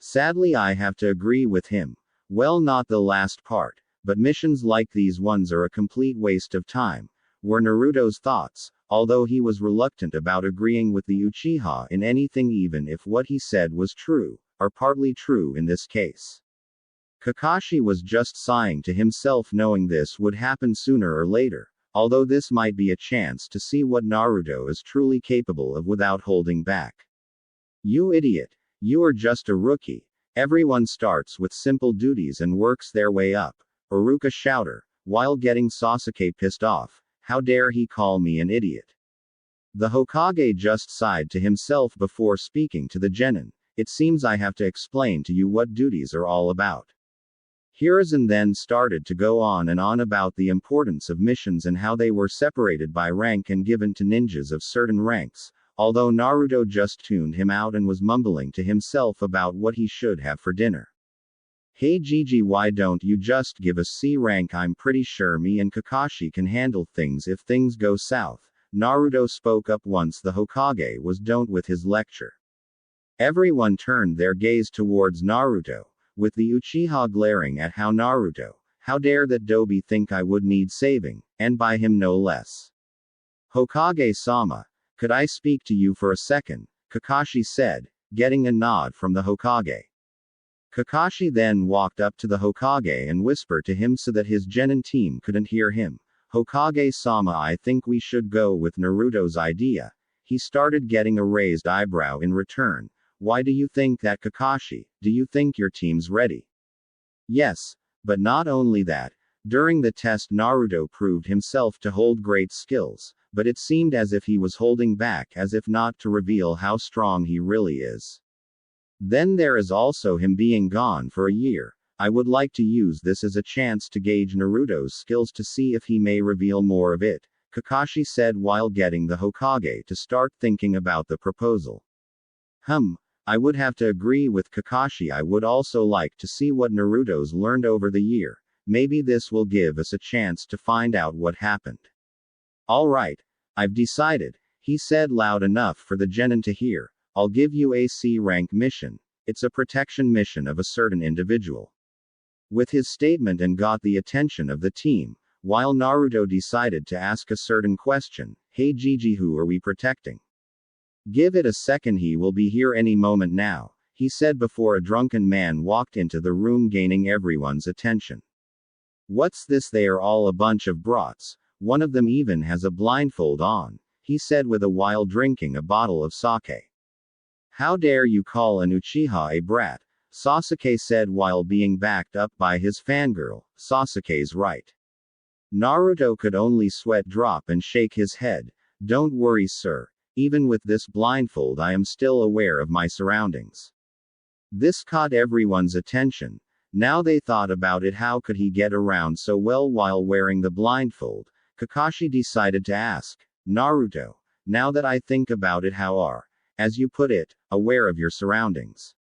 Speaker 1: Sadly, I have to agree with him. Well, not the last part, but missions like these ones are a complete waste of time, were Naruto's thoughts, although he was reluctant about agreeing with the Uchiha in anything even if what he said was true, or partly true in this case. Kakashi was just sighing to himself knowing this would happen sooner or later, although this might be a chance to see what Naruto is truly capable of without holding back. You idiot. You are just a rookie. Everyone starts with simple duties and works their way up, Iruka shouted, while getting Sasuke pissed off. How dare he call me an idiot? The Hokage just sighed to himself before speaking to the genin. It seems I have to explain to you what duties are all about. Hiruzen then started to go on and on about the importance of missions and how they were separated by rank and given to ninjas of certain ranks, although Naruto just tuned him out and was mumbling to himself about what he should have for dinner. Hey Gigi, why don't you just give us C rank? I'm pretty sure me and Kakashi can handle things if things go south. Naruto spoke up once the Hokage was done with his lecture. Everyone turned their gaze towards Naruto, with the Uchiha glaring at how dare that dobi think I would need saving, and by him no less. Hokage-sama, could I speak to you for a second? Kakashi said, getting a nod from the Hokage. Kakashi then walked up to the Hokage and whispered to him so that his genin team couldn't hear him. Hokage-sama, I think we should go with Naruto's idea. He started getting a raised eyebrow in return. Why do you think that, Kakashi? Do you think your team's ready? Yes, but not only that. During the test Naruto proved himself to hold great skills, but it seemed as if he was holding back as if not to reveal how strong he really is. Then there is also him being gone for a year. I would like to use this as a chance to gauge Naruto's skills to see if he may reveal more of it, Kakashi said while getting the Hokage to start thinking about the proposal. I would have to agree with Kakashi. I would also like to see what Naruto's learned over the year. Maybe this will give us a chance to find out what happened. Alright. I've decided, he said loud enough for the genin to hear. I'll give you a C rank mission. It's a protection mission of a certain individual. With his statement and got the attention of the team, while Naruto decided to ask a certain question. Hey Gigi, who are we protecting? Give it a second, he will be here any moment now, he said before a drunken man walked into the room gaining everyone's attention. What's this? They are all a bunch of brats. One of them even has a blindfold on, he said with a while drinking a bottle of sake. How dare you call an Uchiha a brat? Sasuke said while being backed up by his fangirl. Sasuke's right. Naruto could only sweat drop and shake his head. Don't worry, sir. Even with this blindfold I am still aware of my surroundings. This caught everyone's attention. Now they thought about it. How could he get around so well while wearing the blindfold? Kakashi decided to ask. Naruto, now that I think about it, how are, as you put it, aware of your surroundings?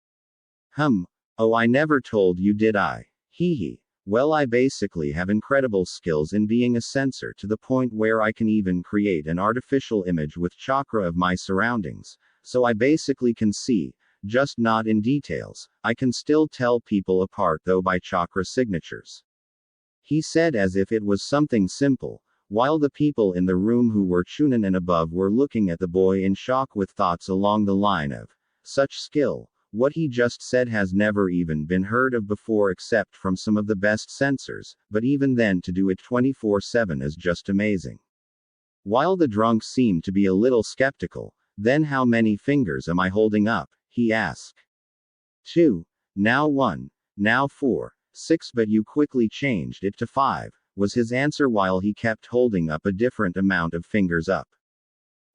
Speaker 1: Oh, I never told you, did I? Hee. Well, I basically have incredible skills in being a sensor to the point where I can even create an artificial image with chakra of my surroundings, so I basically can see, just not in details. I can still tell people apart though by chakra signatures. He said as if it was something simple, while the people in the room who were chunin and above were looking at the boy in shock with thoughts along the line of, such skill, What he just said has never even been heard of before except from some of the best censors, but even then to do it 24/7 is just amazing. While the drunk seemed to be a little skeptical, then how many fingers am I holding up? He asked. 2. Now 1. Now 4. 6, but you quickly changed it to 5, was his answer while he kept holding up a different amount of fingers up.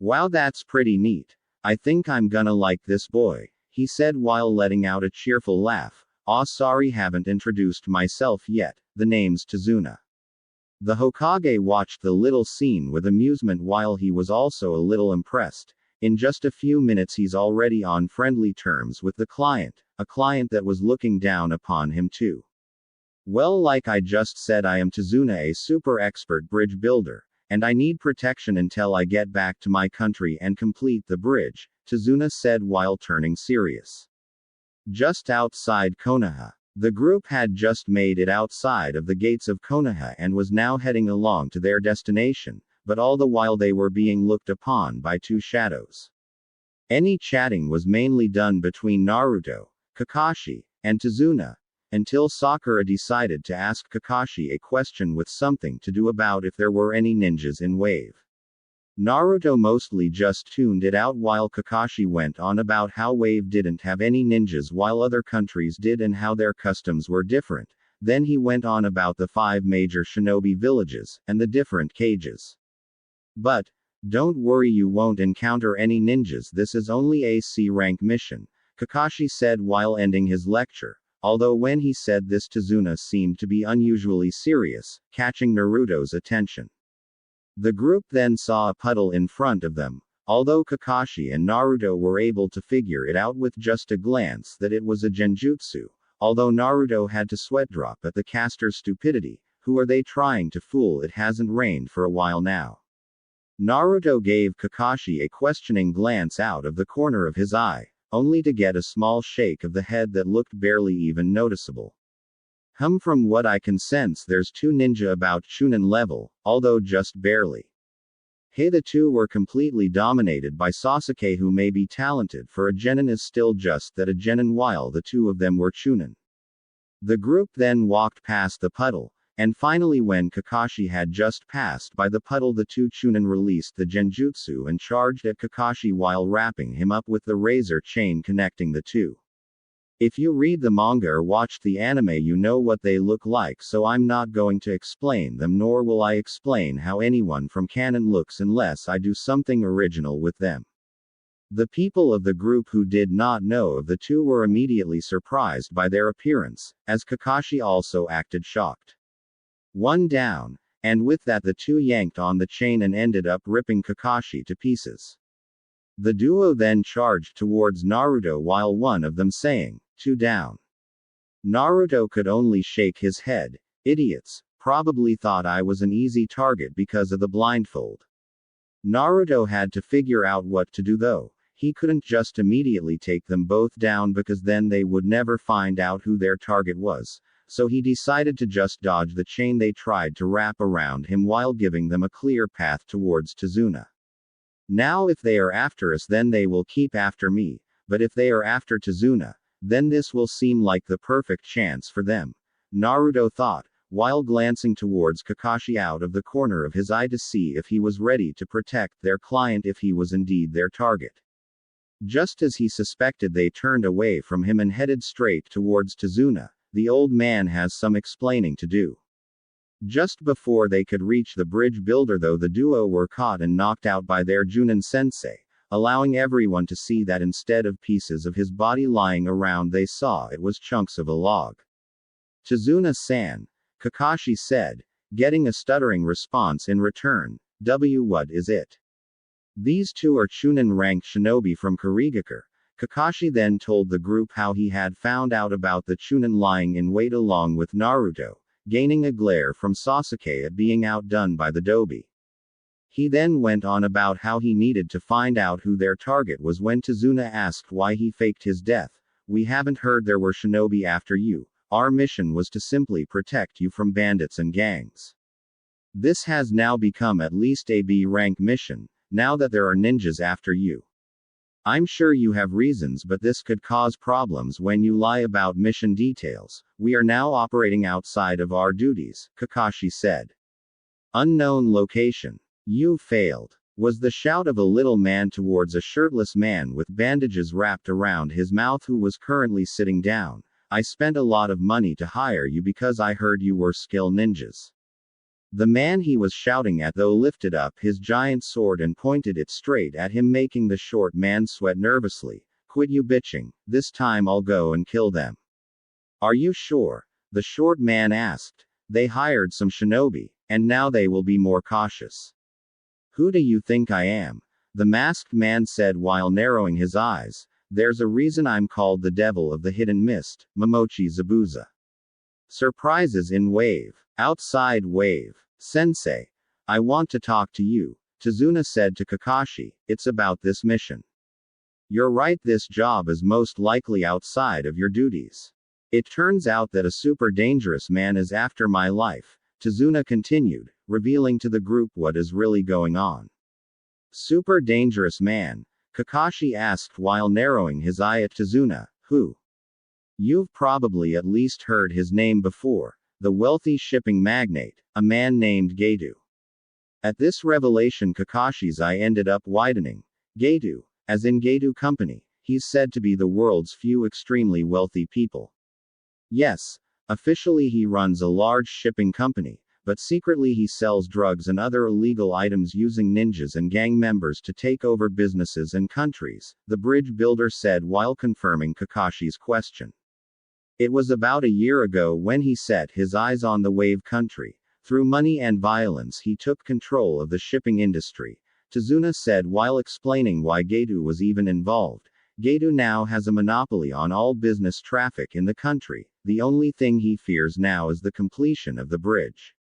Speaker 1: Wow, that's pretty neat. I think I'm gonna like this boy, he said while letting out a cheerful laugh. Aw, sorry, haven't introduced myself yet. The name's Tazuna. The Hokage watched the little scene with amusement while he was also a little impressed. In just a few minutes he's already on friendly terms with the client, a client that was looking down upon him too. Well, like I just said, I am Tazuna, a super expert bridge builder, and I need protection until I get back to my country and complete the bridge, Tazuna said while turning serious. Just outside Konoha. The group had just made it outside of the gates of Konoha and was now heading along to their destination, but all the while they were being looked upon by two shadows. Any chatting was mainly done between Naruto, Kakashi, and Tazuna, until Sakura decided to ask Kakashi a question with something to do about if there were any ninjas in Wave. Naruto mostly just tuned it out while Kakashi went on about how Wave didn't have any ninjas while other countries did and how their customs were different. Then he went on about the 5 major shinobi villages, and the different cages. But, don't worry, you won't encounter any ninjas, this is only a C rank mission, Kakashi said while ending his lecture, although when he said this Tazuna seemed to be unusually serious, catching Naruto's attention. The group then saw a puddle in front of them, although Kakashi and Naruto were able to figure it out with just a glance that it was a genjutsu, although Naruto had to sweat drop at the caster's stupidity. Who are they trying to fool? It hasn't rained for a while now. Naruto gave Kakashi a questioning glance out of the corner of his eye, only to get a small shake of the head that looked barely even noticeable. From what I can sense there's 2 ninja about Chunin level, although just barely. Hey, the 2 were completely dominated by Sasuke, who may be talented for a genin, is still just that a genin, while the 2 of them were Chunin. The group then walked past the puddle, and finally when Kakashi had just passed by the puddle the 2 Chunin released the genjutsu and charged at Kakashi while wrapping him up with the razor chain connecting the 2. If you read the manga or watched the anime you know what they look like, so I'm not going to explain them, nor will I explain how anyone from canon looks unless I do something original with them. The people of the group who did not know of the 2 were immediately surprised by their appearance, as Kakashi also acted shocked. 1 down, and with that the 2 yanked on the chain and ended up ripping Kakashi to pieces. The duo then charged towards Naruto while one of them saying, 2 down. Naruto could only shake his head. Idiots, probably thought I was an easy target because of the blindfold. Naruto had to figure out what to do though. He couldn't just immediately take them both down because then they would never find out who their target was, so he decided to just dodge the chain they tried to wrap around him while giving them a clear path towards Tazuna. Now if they are after us then they will keep after me, but if they are after Tazuna, then this will seem like the perfect chance for them, Naruto thought, while glancing towards Kakashi out of the corner of his eye to see if he was ready to protect their client if he was indeed their target. Just as he suspected, they turned away from him and headed straight towards Tazuna. The old man has some explaining to do. Just before they could reach the bridge builder though, the duo were caught and knocked out by their Junin sensei, allowing everyone to see that instead of pieces of his body lying around they saw it was chunks of a log. Tazuna-san, Kakashi said, getting a stuttering response in return. What is it? These 2 are Chunin-ranked shinobi from Kurigakure. Kakashi then told the group how he had found out about the Chunin lying in wait along with Naruto, gaining a glare from Sasuke at being outdone by the Dobi. He then went on about how he needed to find out who their target was when Tazuna asked why he faked his death. We haven't heard there were shinobi after you. Our mission was to simply protect you from bandits and gangs. This has now become at least a B rank mission, now that there are ninjas after you. I'm sure you have reasons, but this could cause problems when you lie about mission details. We are now operating outside of our duties, Kakashi said. Unknown location. You failed, was the shout of a little man towards a shirtless man with bandages wrapped around his mouth who was currently sitting down. I spent a lot of money to hire you because I heard you were skill ninjas. The man he was shouting at though lifted up his giant sword and pointed it straight at him, making the short man sweat nervously. Quit you bitching, this time I'll go and kill them. Are you sure? The short man asked. They hired some shinobi, and now they will be more cautious. Who do you think I am? The masked man said while narrowing his eyes. There's a reason I'm called the devil of the hidden mist, Momochi Zabuza. Surprises in Wave. Outside Wave. Sensei. I want to talk to you, Tazuna said to Kakashi. It's about this mission. You're right, this job is most likely outside of your duties. It turns out that a super dangerous man is after my life, Tazuna continued, revealing to the group what is really going on. Super dangerous man? Kakashi asked while narrowing his eye at Tazuna. Who? You've probably at least heard his name before. The wealthy shipping magnate, a man named Gedu. At this revelation, Kakashi's eye ended up widening. Gedu, as in Gedu Company, he's said to be the world's few extremely wealthy people. Yes, officially he runs a large shipping company, but secretly he sells drugs and other illegal items using ninjas and gang members to take over businesses and countries, the bridge builder said while confirming Kakashi's question. It was about a year ago when he set his eyes on the Wave country. Through money and violence he took control of the shipping industry, Tazuna said while explaining why Gedu was even involved. Gedu now has a monopoly on all business traffic in the country. The only thing he fears now is the completion of the bridge.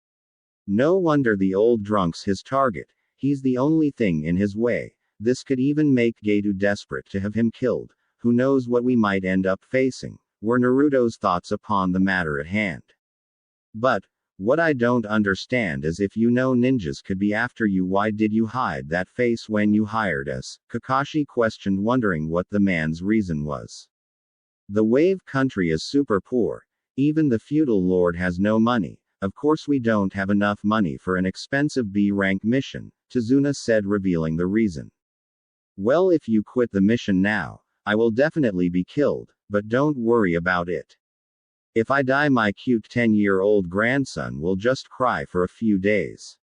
Speaker 1: No wonder the old drunk's his target. He's the only thing in his way. This could even make Gedu desperate to have him killed. Who knows what we might end up facing, were Naruto's thoughts upon the matter at hand. But, what I don't understand is if you know ninjas could be after you, why did you hide that face when you hired us? Kakashi questioned, wondering what the man's reason was. The Wave country is super poor. Even the feudal lord has no money. Of course we don't have enough money for an expensive B-rank mission, Tazuna said, revealing the reason. Well, if you quit the mission now, I will definitely be killed, but don't worry about it. If I die, my cute 10-year-old grandson will just cry for a few days.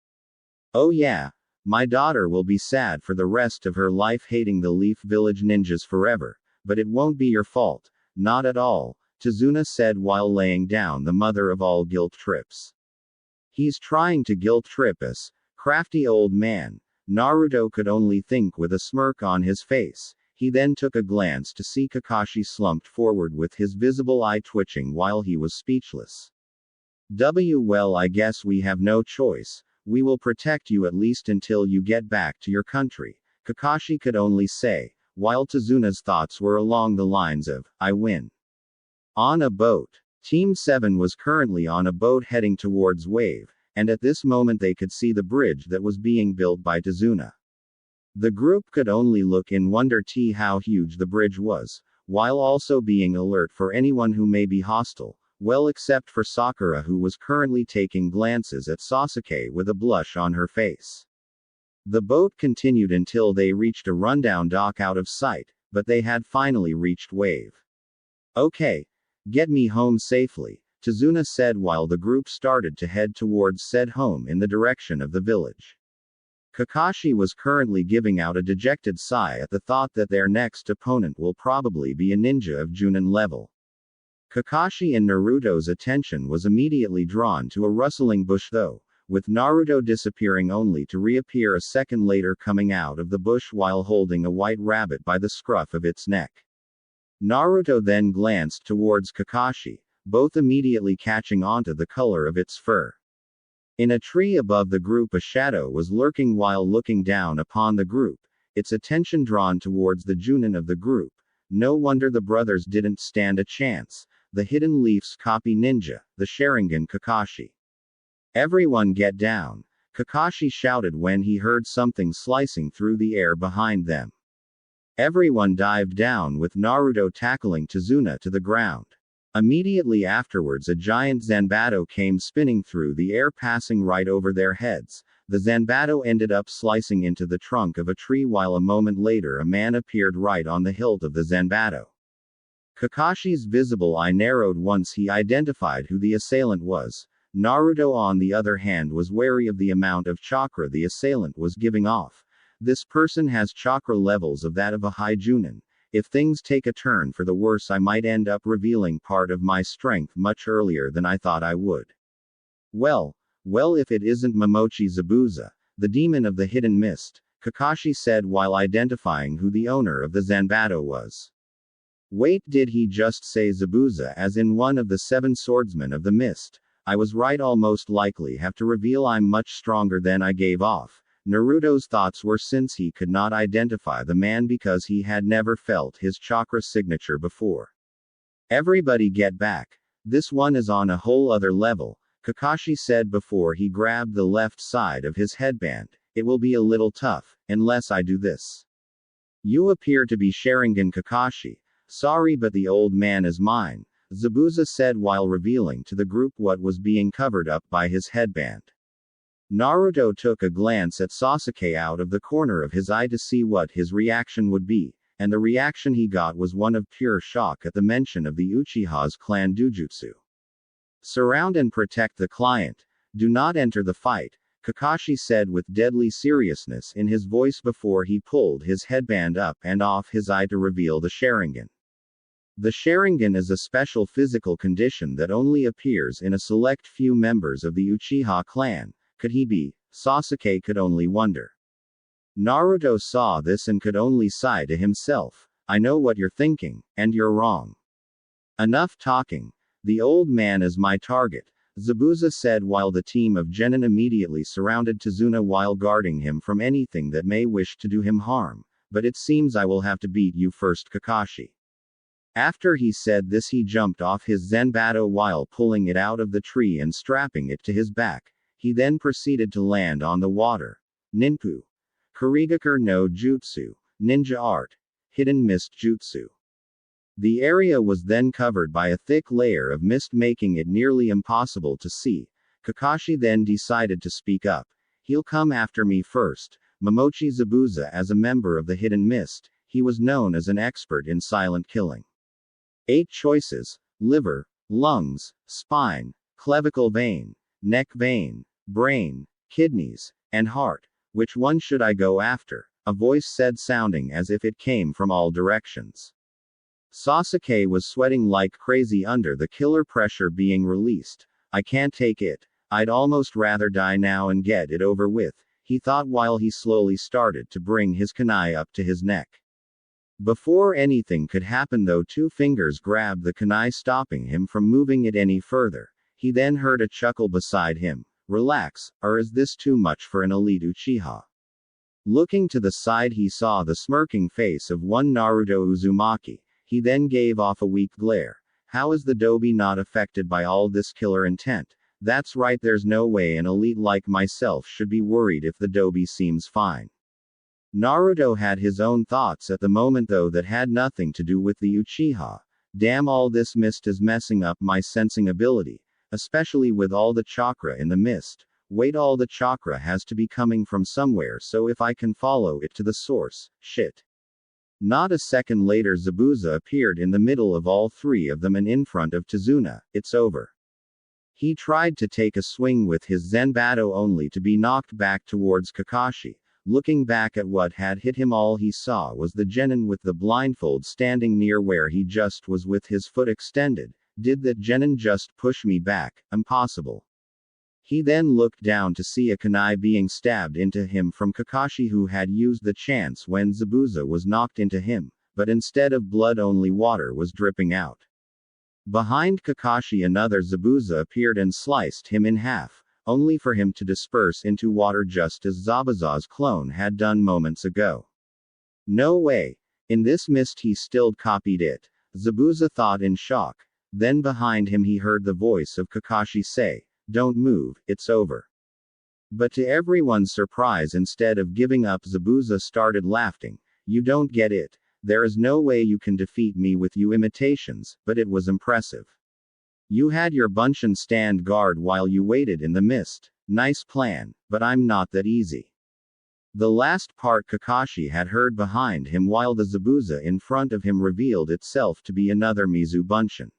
Speaker 1: Oh yeah, my daughter will be sad for the rest of her life, hating the Leaf Village ninjas forever, but it won't be your fault, not at all, Tazuna said while laying down the mother of all guilt trips. He's trying to guilt trip us, crafty old man, Naruto could only think with a smirk on his face. He then took a glance to see Kakashi slumped forward with his visible eye twitching while he was speechless. Well, I guess we have no choice. We will protect you at least until you get back to your country, Kakashi could only say, while Tazuna's thoughts were along the lines of, I win. On a boat. Team 7 was currently on a boat heading towards Wave, and at this moment they could see the bridge that was being built by Tazuna. The group could only look in wonder how huge the bridge was, while also being alert for anyone who may be hostile, well except for Sakura, who was currently taking glances at Sasuke with a blush on her face. The boat continued until they reached a rundown dock out of sight, but they had finally reached Wave. Okay. Get me home safely, Tazuna said while the group started to head towards said home in the direction of the village. Kakashi was currently giving out a dejected sigh at the thought that their next opponent will probably be a ninja of Junin level. Kakashi and Naruto's attention was immediately drawn to a rustling bush though, with Naruto disappearing only to reappear a second later, coming out of the bush while holding a white rabbit by the scruff of its neck. Naruto then glanced towards Kakashi, both immediately catching onto the color of its fur. In a tree above the group a shadow was lurking while looking down upon the group, its attention drawn towards the Junin of the group. No wonder the brothers didn't stand a chance. The Hidden Leaf's copy ninja, the Sharingan Kakashi. Everyone get down, Kakashi shouted when he heard something slicing through the air behind them. Everyone dived down with Naruto tackling Tazuna to the ground. Immediately afterwards a giant Zanbato came spinning through the air passing right over their heads. The Zanbato ended up slicing into the trunk of a tree while a moment later a man appeared right on the hilt of the Zanbato. Kakashi's visible eye narrowed once he identified who the assailant was. Naruto on the other hand was wary of the amount of chakra the assailant was giving off. This person has chakra levels of that of a high Junin. If things take a turn for the worse I might end up revealing part of my strength much earlier than I thought I would. Well, if it isn't Momochi Zabuza, the demon of the hidden mist, Kakashi said while identifying who the owner of the Zanbato was. Wait, did he just say Zabuza as in one of the 7 swordsmen of the mist? I was right, almost likely have to reveal I'm much stronger than I gave off. Naruto's thoughts were since he could not identify the man because he had never felt his chakra signature before. Everybody get back. This one is on a whole other level, Kakashi said before he grabbed the left side of his headband. It will be a little tough, unless I do this. You appear to be Sharingan Kakashi. Sorry, but the old man is mine, Zabuza said while revealing to the group what was being covered up by his headband. Naruto took a glance at Sasuke out of the corner of his eye to see what his reaction would be, and the reaction he got was one of pure shock at the mention of the Uchiha's clan Dujutsu. Surround and protect the client. Do not enter the fight, Kakashi said with deadly seriousness in his voice before he pulled his headband up and off his eye to reveal the Sharingan. The Sharingan is a special physical condition that only appears in a select few members of the Uchiha clan. Could he be? Sasuke could only wonder. Naruto saw this and could only sigh to himself. I know what you're thinking, and you're wrong. Enough talking. The old man is my target, Zabuza said while the team of genin immediately surrounded Tazuna while guarding him from anything that may wish to do him harm. But it seems I will have to beat you first, Kakashi. After he said this he jumped off his Zanbato while pulling it out of the tree and strapping it to his back. He then proceeded to land on the water. Ninpu. Kurigakur no Jutsu. Ninja Art. Hidden Mist Jutsu. The area was then covered by a thick layer of mist making it nearly impossible to see. Kakashi then decided to speak up. He'll come after me first. Momochi Zabuza as a member of the Hidden Mist, he was known as an expert in silent killing. 8 choices: liver, lungs, spine, clavicle vein, neck vein, brain, kidneys, and heart. Which one should I go after? A voice said, sounding as if it came from all directions. Sasuke was sweating like crazy under the killer pressure being released. I can't take it. I'd almost rather die now and get it over with, he thought while he slowly started to bring his kunai up to his neck. Before anything could happen though, 2 fingers grabbed the kunai, stopping him from moving it any further. He then heard a chuckle beside him. Relax, or is this too much for an elite Uchiha? Looking to the side he saw the smirking face of one Naruto Uzumaki. He then gave off a weak glare. How is the Dobi not affected by all this killer intent? That's right, there's no way an elite like myself should be worried if the Dobi seems fine. Naruto had his own thoughts at the moment though that had nothing to do with the Uchiha. Damn, all this mist is messing up my sensing ability. Especially with all the chakra in the mist. Wait, all the chakra has to be coming from somewhere, so if I can follow it to the source, shit. Not a second later Zabuza appeared in the middle of all 3 of them and in front of Tazuna. It's over. He tried to take a swing with his Zanbato only to be knocked back towards Kakashi. Looking back at what had hit him, all he saw was the genin with the blindfold standing near where he just was with his foot extended. Did that genin just push me back? Impossible. He then looked down to see a kunai being stabbed into him from Kakashi, who had used the chance when Zabuza was knocked into him, but instead of blood only water was dripping out. Behind Kakashi another Zabuza appeared and sliced him in half, only for him to disperse into water just as Zabuza's clone had done moments ago. No way. In this mist he still copied it, Zabuza thought in shock. Then behind him he heard the voice of Kakashi say, "Don't move, it's over." But to everyone's surprise, instead of giving up, Zabuza started laughing. You don't get it. There is no way you can defeat me with you imitations, but it was impressive. You had your Bunshin stand guard while you waited in the mist. Nice plan, but I'm not that easy. The last part Kakashi had heard behind him while the Zabuza in front of him revealed itself to be another Mizu Bunshin.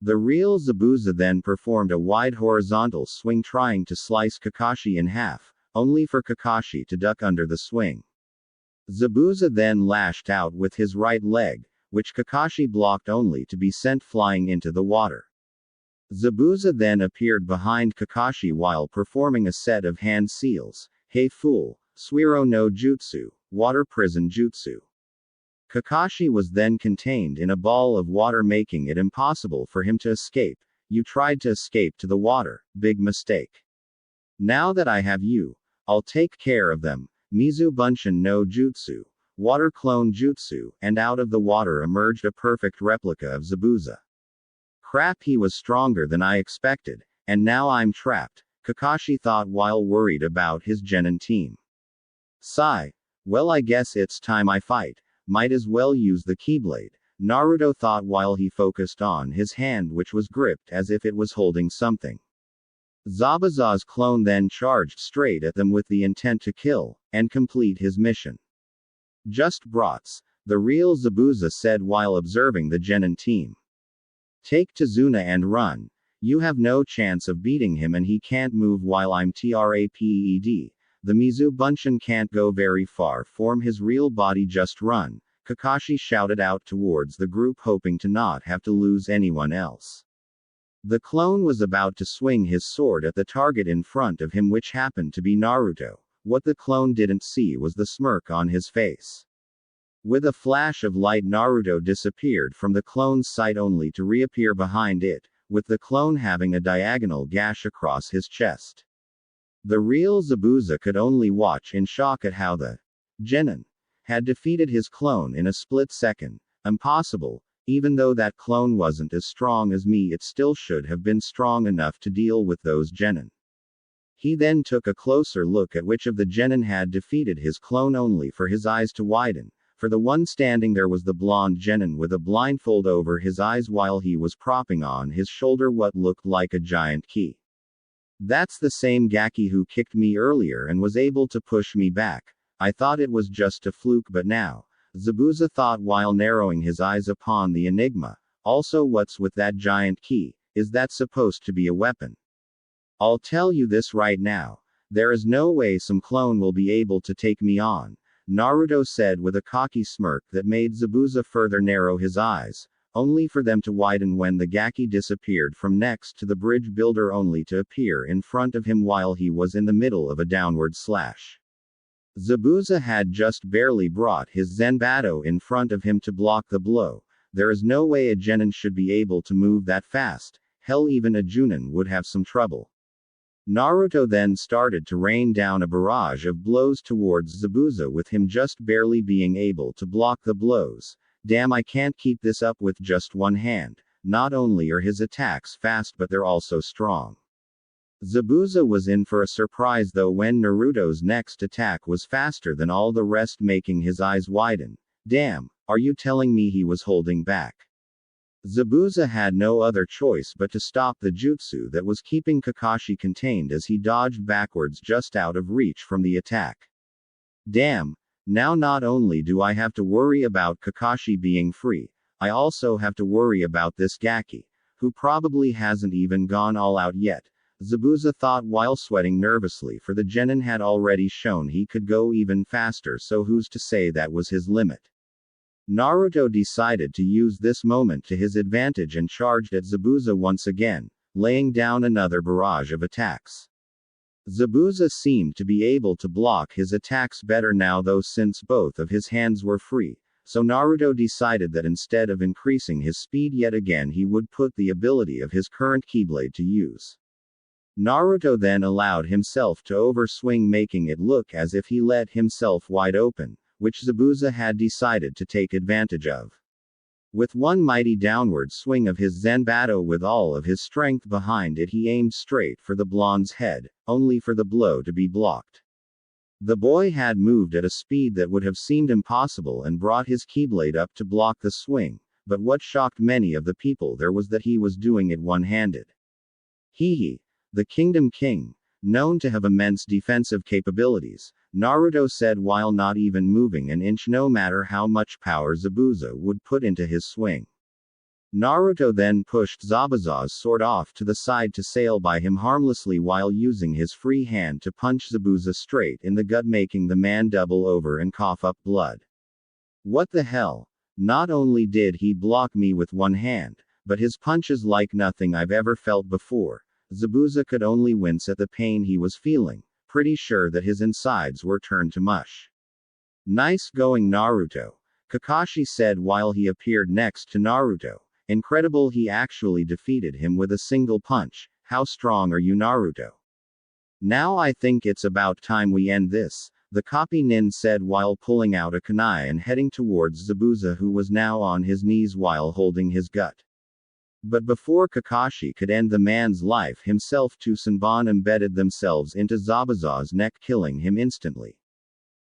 Speaker 1: The real Zabuza then performed a wide horizontal swing trying to slice Kakashi in half, only for Kakashi to duck under the swing. Zabuza then lashed out with his right leg, which Kakashi blocked only to be sent flying into the water. Zabuza then appeared behind Kakashi while performing a set of hand seals, Hey Fool, Suiro no Jutsu, Water Prison Jutsu. Kakashi was then contained in a ball of water, making it impossible for him to escape. You tried to escape to the water, big mistake. Now that I have you, I'll take care of them. Mizu Bunshin no Jutsu, Water Clone Jutsu, and out of the water emerged a perfect replica of Zabuza. Crap, he was stronger than I expected, and now I'm trapped, Kakashi thought while worried about his genin team. Sigh. Well, I guess it's time I fight. Might as well use the Keyblade, Naruto thought while he focused on his hand, which was gripped as if it was holding something. Zabuza's clone then charged straight at them with the intent to kill, and complete his mission. Just brats, the real Zabuza said while observing the genin team. Take Tazuna and run. You have no chance of beating him and he can't move while I'm TRAPED. The Mizu Bunshin can't go very far from his real body, just run, Kakashi shouted out towards the group, hoping to not have to lose anyone else. The clone was about to swing his sword at the target in front of him, which happened to be Naruto. What the clone didn't see was the smirk on his face. With a flash of light, Naruto disappeared from the clone's sight only to reappear behind it, with the clone having a diagonal gash across his chest. The real Zabuza could only watch in shock at how the genin had defeated his clone in a split second. Impossible. Even though that clone wasn't as strong as me, it still should have been strong enough to deal with those genin. He then took a closer look at which of the genin had defeated his clone, only for his eyes to widen. For the one standing there was the blonde genin with a blindfold over his eyes while he was propping on his shoulder what looked like a giant key. That's the same Gaki who kicked me earlier and was able to push me back. I thought it was just a fluke, but now, Zabuza thought while narrowing his eyes upon the enigma. Also, what's with that giant key? Is that supposed to be a weapon? I'll tell you this right now. There is no way some clone will be able to take me on, Naruto said with a cocky smirk that made Zabuza further narrow his eyes, only for them to widen when the Gaki disappeared from next to the bridge builder, only to appear in front of him while he was in the middle of a downward slash. Zabuza had just barely brought his Zenbatto in front of him to block the blow. There is no way a genin should be able to move that fast. Hell, even a Junin would have some trouble. Naruto then started to rain down a barrage of blows towards Zabuza, with him just barely being able to block the blows. Damn, I can't keep this up with just one hand. Not only are his attacks fast, but they're also strong. Zabuza was in for a surprise though when Naruto's next attack was faster than all the rest, making his eyes widen. Damn, are you telling me he was holding back? Zabuza had no other choice but to stop the jutsu that was keeping Kakashi contained as he dodged backwards just out of reach from the attack. Damn, now not only do I have to worry about Kakashi being free, I also have to worry about this Gaki, who probably hasn't even gone all out yet. Zabuza thought while sweating nervously, for the genin had already shown he could go even faster, so who's to say that was his limit? Naruto decided to use this moment to his advantage and charged at Zabuza once again, laying down another barrage of attacks. Zabuza seemed to be able to block his attacks better now though, since both of his hands were free, so Naruto decided that instead of increasing his speed yet again, he would put the ability of his current Keyblade to use. Naruto then allowed himself to overswing, making it look as if he let himself wide open, which Zabuza had decided to take advantage of. With one mighty downward swing of his Zenbatto with all of his strength behind it, he aimed straight for the blonde's head, only for the blow to be blocked. The boy had moved at a speed that would have seemed impossible and brought his keyblade up to block the swing, but what shocked many of the people there was that he was doing it one-handed. He, the Kingdom King, known to have immense defensive capabilities, Naruto said while not even moving an inch no matter how much power Zabuza would put into his swing. Naruto then pushed Zabuza's sword off to the side to sail by him harmlessly while using his free hand to punch Zabuza straight in the gut, making the man double over and cough up blood. What the hell? Not only did he block me with one hand, but his punches like nothing I've ever felt before. Zabuza could only wince at the pain he was feeling, pretty sure that his insides were turned to mush. Nice going, Naruto, Kakashi said while he appeared next to Naruto. Incredible, he actually defeated him with a single punch. How strong are you, Naruto? Now I think it's about time we end this, the copy nin said while pulling out a kunai and heading towards Zabuza, who was now on his knees while holding his gut. But before Kakashi could end the man's life himself, two Senbon embedded themselves into Zabuza's neck, killing him instantly.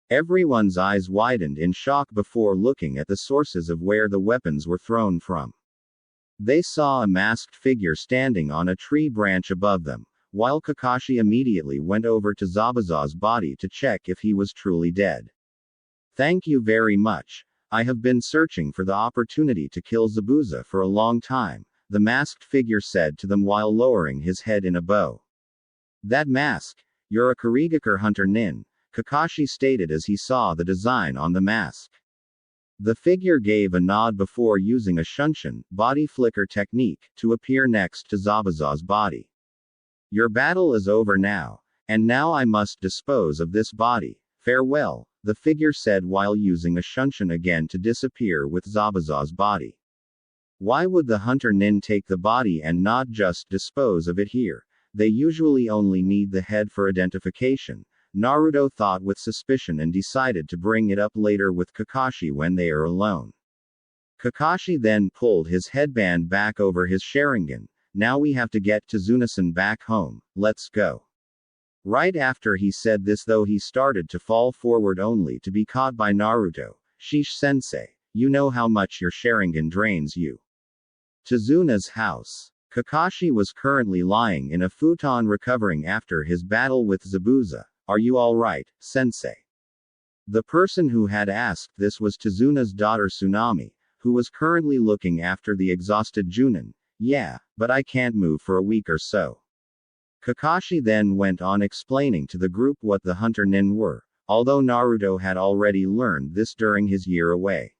Speaker 1: Everyone's eyes widened in shock before looking at the sources of where the weapons were thrown from. They saw a masked figure standing on a tree branch above them, while Kakashi immediately went over to Zabuza's body to check if he was truly dead. Thank you very much. I have been searching for the opportunity to kill Zabuza for a long time, the masked figure said to them while lowering his head in a bow. That mask? You're a Kurigakure hunter nin, Kakashi stated as he saw the design on the mask. The figure gave a nod before using a shunshin, body flicker technique, to appear next to Zabuza's body. Your battle is over now, and now I must dispose of this body. Farewell, the figure said while using a shunshin again to disappear with Zabuza's body. Why would the hunter nin take the body and not just dispose of it here? They usually only need the head for identification, Naruto thought with suspicion and decided to bring it up later with Kakashi when they are alone. Kakashi then pulled his headband back over his Sharingan. Now we have to get Tsunasan back home, let's go. Right after he said this though, he started to fall forward only to be caught by Naruto. Sheesh-sensei, you know how much your Sharingan drains you. Tsuna's house. Kakashi was currently lying in a futon recovering after his battle with Zabuza. Are you alright, sensei? The person who had asked this was Tsuna's daughter Tsunami, who was currently looking after the exhausted Junin. Yeah, but I can't move for a week or so. Kakashi then went on explaining to the group what the hunter nin were, although Naruto had already learned this during his year away.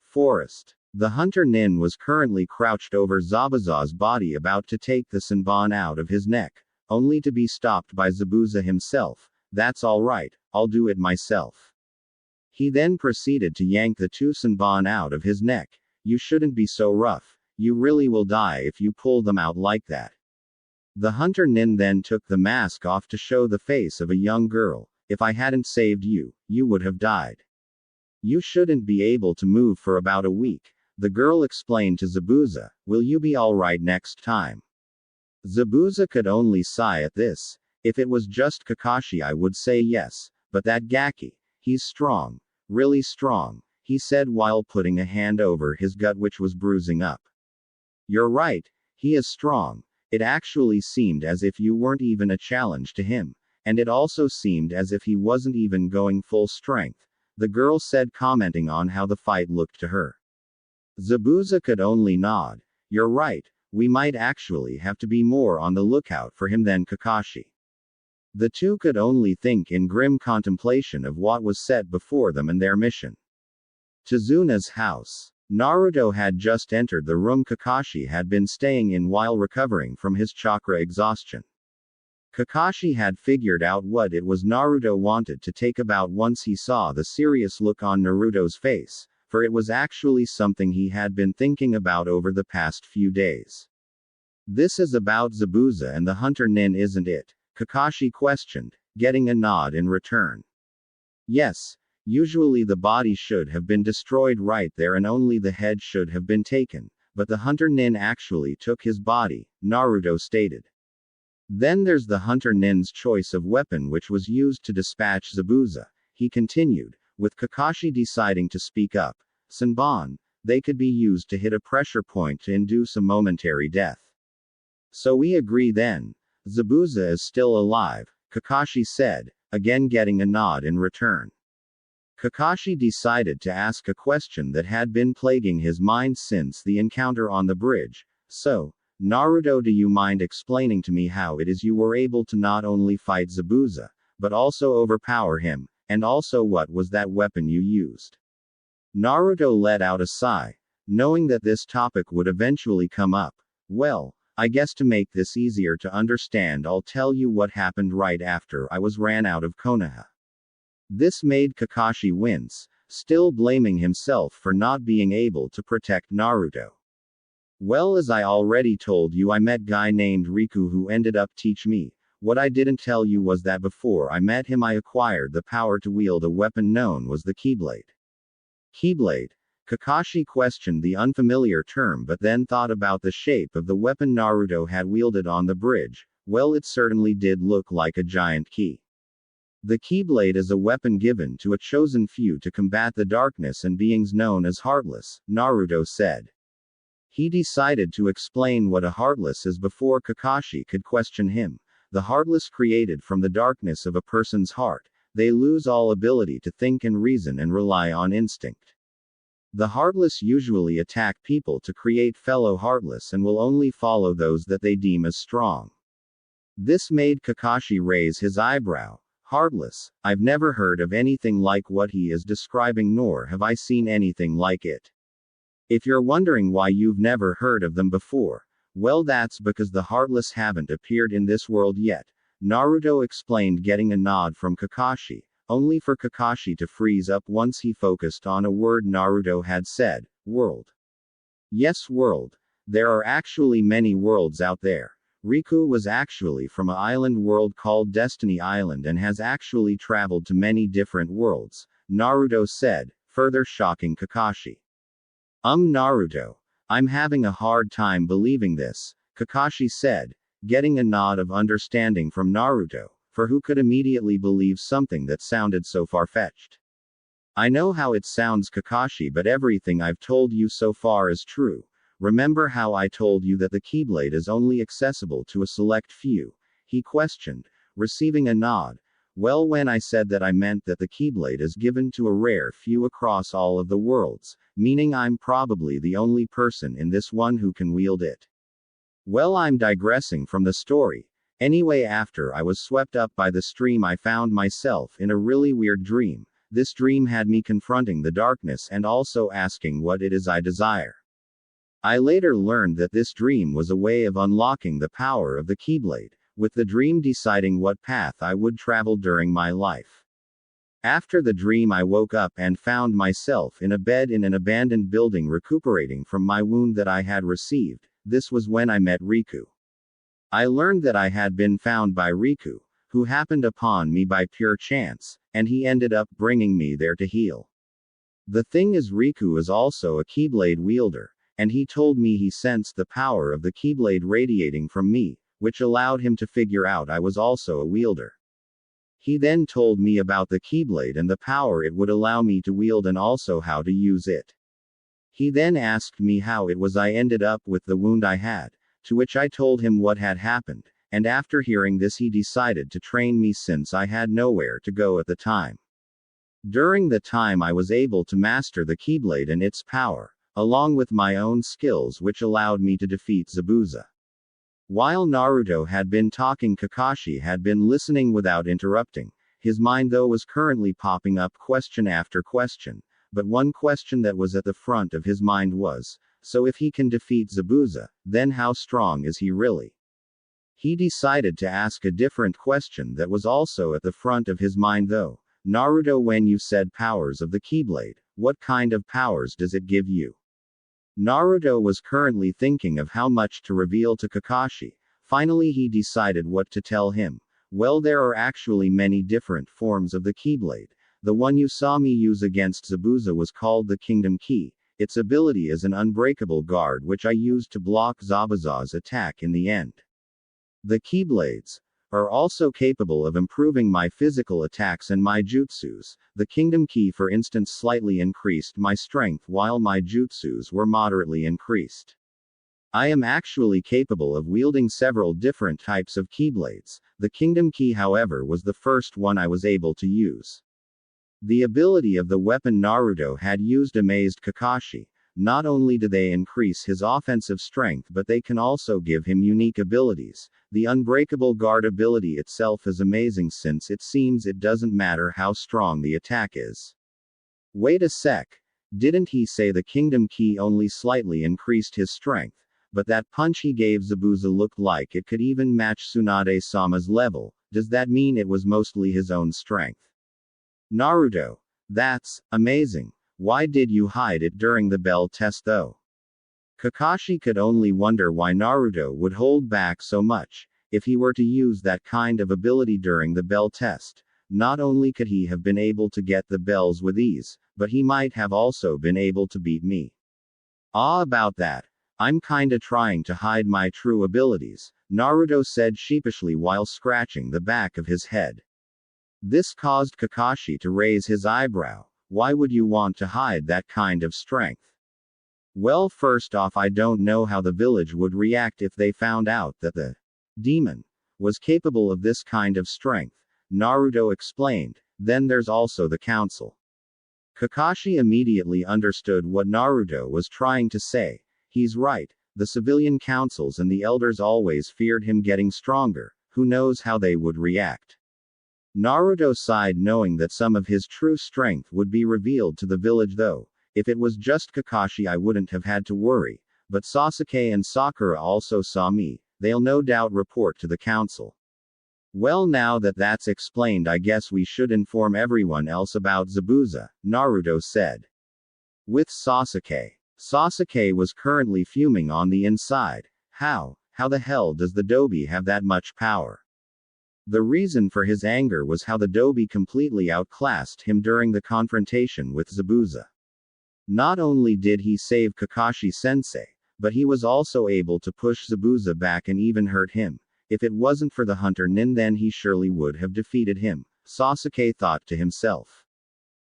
Speaker 1: Forest. The hunter nin was currently crouched over Zabuza's body about to take the Senbon out of his neck, only to be stopped by Zabuza himself. That's alright, I'll do it myself. He then proceeded to yank the two Senbon out of his neck. You shouldn't be so rough, you really will die if you pull them out like that. The hunter nin then took the mask off to show the face of a young girl. If I hadn't saved you, you would have died. You shouldn't be able to move for about a week, the girl explained to Zabuza. Will you be alright next time? Zabuza could only sigh at this. If it was just Kakashi I would say yes, but that Gaki, he's strong, really strong, he said while putting a hand over his gut which was bruising up. You're right, he is strong. It actually seemed as if you weren't even a challenge to him, and it also seemed as if he wasn't even going full strength, the girl said, commenting on how the fight looked to her. Zabuza could only nod. You're right. We might actually have to be more on the lookout for him than Kakashi. The two could only think in grim contemplation of what was set before them and their mission. Tsuna's house. Naruto had just entered the room Kakashi had been staying in while recovering from his chakra exhaustion. Kakashi had figured out what it was Naruto wanted to take about once he saw the serious look on Naruto's face, for it was actually something he had been thinking about over the past few days. This is about Zabuza and the hunter nin, isn't it? Kakashi questioned, getting a nod in return. Yes, usually the body should have been destroyed right there and only the head should have been taken, but the hunter nin actually took his body, Naruto stated. Then there's the hunter nin's choice of weapon which was used to dispatch Zabuza, he continued, with Kakashi deciding to speak up. Senbon, they could be used to hit a pressure point to induce a momentary death. So we agree then. Zabuza is still alive, Kakashi said, again getting a nod in return. Kakashi decided to ask a question that had been plaguing his mind since the encounter on the bridge. So, Naruto, do you mind explaining to me how it is you were able to not only fight Zabuza, but also overpower him, and also what was that weapon you used? Naruto let out a sigh, knowing that this topic would eventually come up. Well, I guess to make this easier to understand, I'll tell you what happened right after I was ran out of Konoha. This made Kakashi wince, still blaming himself for not being able to protect Naruto. Well, as I already told you, I met guy named Riku who ended up teach me. What I didn't tell you was that before I met him I acquired the power to wield a weapon known as the Keyblade. Keyblade? Kakashi questioned the unfamiliar term but then thought about the shape of the weapon Naruto had wielded on the bridge. Well, it certainly did look like a giant key. The Keyblade is a weapon given to a chosen few to combat the darkness and beings known as Heartless, Naruto said. He decided to explain what a Heartless is before Kakashi could question him. The Heartless created from the darkness of a person's heart. They lose all ability to think and reason and rely on instinct. The Heartless usually attack people to create fellow Heartless and will only follow those that they deem as strong. This made Kakashi raise his eyebrow. Heartless? I've never heard of anything like what he is describing, nor have I seen anything like it. If you're wondering why you've never heard of them before, well, that's because the Heartless haven't appeared in this world yet, Naruto explained, getting a nod from Kakashi, only for Kakashi to freeze up once he focused on a word Naruto had said, world. Yes, world. There are actually many worlds out there. Riku was actually from an island world called Destiny Island and has actually traveled to many different worlds, Naruto said, further shocking Kakashi. Naruto. I'm having a hard time believing this, Kakashi said, getting a nod of understanding from Naruto, for who could immediately believe something that sounded so far-fetched? I know how it sounds, Kakashi, but everything I've told you so far is true. Remember how I told you that the Keyblade is only accessible to a select few? He questioned, receiving a nod. Well, when I said that, I meant that the Keyblade is given to a rare few across all of the worlds, meaning I'm probably the only person in this one who can wield it. Well, I'm digressing from the story. Anyway, after I was swept up by the stream, I found myself in a really weird dream. This dream had me confronting the darkness and also asking what it is I desire. I later learned that this dream was a way of unlocking the power of the Keyblade, with the dream deciding what path I would travel during my life. After the dream, I woke up and found myself in a bed in an abandoned building recuperating from my wound that I had received. This was when I met Riku. I learned that I had been found by Riku, who happened upon me by pure chance, and he ended up bringing me there to heal. The thing is, Riku is also a Keyblade wielder, and he told me he sensed the power of the Keyblade radiating from me, which allowed him to figure out I was also a wielder. He then told me about the Keyblade and the power it would allow me to wield and also how to use it. He then asked me how it was I ended up with the wound I had, to which I told him what had happened, and after hearing this he decided to train me since I had nowhere to go at the time. During the time I was able to master the Keyblade and its power, along with my own skills which allowed me to defeat Zabuza. While Naruto had been talking, Kakashi had been listening without interrupting. His mind though was currently popping up question after question, but one question that was at the front of his mind was, so if he can defeat Zabuza, then how strong is he really? He decided to ask a different question that was also at the front of his mind though. Naruto, when you said powers of the Keyblade, what kind of powers does it give you? Naruto was currently thinking of how much to reveal to Kakashi. Finally he decided what to tell him. Well, there are actually many different forms of the Keyblade. The one you saw me use against Zabuza was called the Kingdom Key. Its ability is an unbreakable guard which I used to block Zabuza's attack in the end. The keyblades are also capable of improving my physical attacks and my jutsus. The kingdom key, for instance, slightly increased my strength while my jutsus were moderately increased. I am actually capable of wielding several different types of keyblades. The kingdom key, however, was the first one I was able to use. The ability of the weapon Naruto had used amazed Kakashi. Not only do they increase his offensive strength, but they can also give him unique abilities. The unbreakable guard ability itself is amazing, since it seems it doesn't matter how strong the attack is. Wait a sec. Didn't he say the kingdom key only slightly increased his strength? But that punch he gave Zabuza looked like it could even match Tsunade-sama's level. Does that mean it was mostly his own strength? Naruto. That's amazing. Why did you hide it during the bell test though? Kakashi could only wonder why Naruto would hold back so much. If he were to use that kind of ability during the bell test, not only could he have been able to get the bells with ease, but he might have also been able to beat me. About that. I'm kinda trying to hide my true abilities, Naruto said sheepishly while scratching the back of his head. This caused Kakashi to raise his eyebrow. Why would you want to hide that kind of strength? Well, first off, I don't know how the village would react if they found out that the demon was capable of this kind of strength, Naruto explained. Then there's also the council. Kakashi immediately understood what Naruto was trying to say. He's right. The civilian councils and the elders always feared him getting stronger. Who knows how they would react? Naruto sighed, knowing that some of his true strength would be revealed to the village though. If it was just Kakashi, I wouldn't have had to worry. But Sasuke and Sakura also saw me. They'll no doubt report to the council. Well, now that that's explained, I guess we should inform everyone else about Zabuza, Naruto said. With Sasuke. Sasuke was currently fuming on the inside. How the hell does the Dobi have that much power? The reason for his anger was how the Dobi completely outclassed him during the confrontation with Zabuza. Not only did he save Kakashi-sensei, but he was also able to push Zabuza back and even hurt him. If it wasn't for the Hunter Nin, then he surely would have defeated him, Sasuke thought to himself.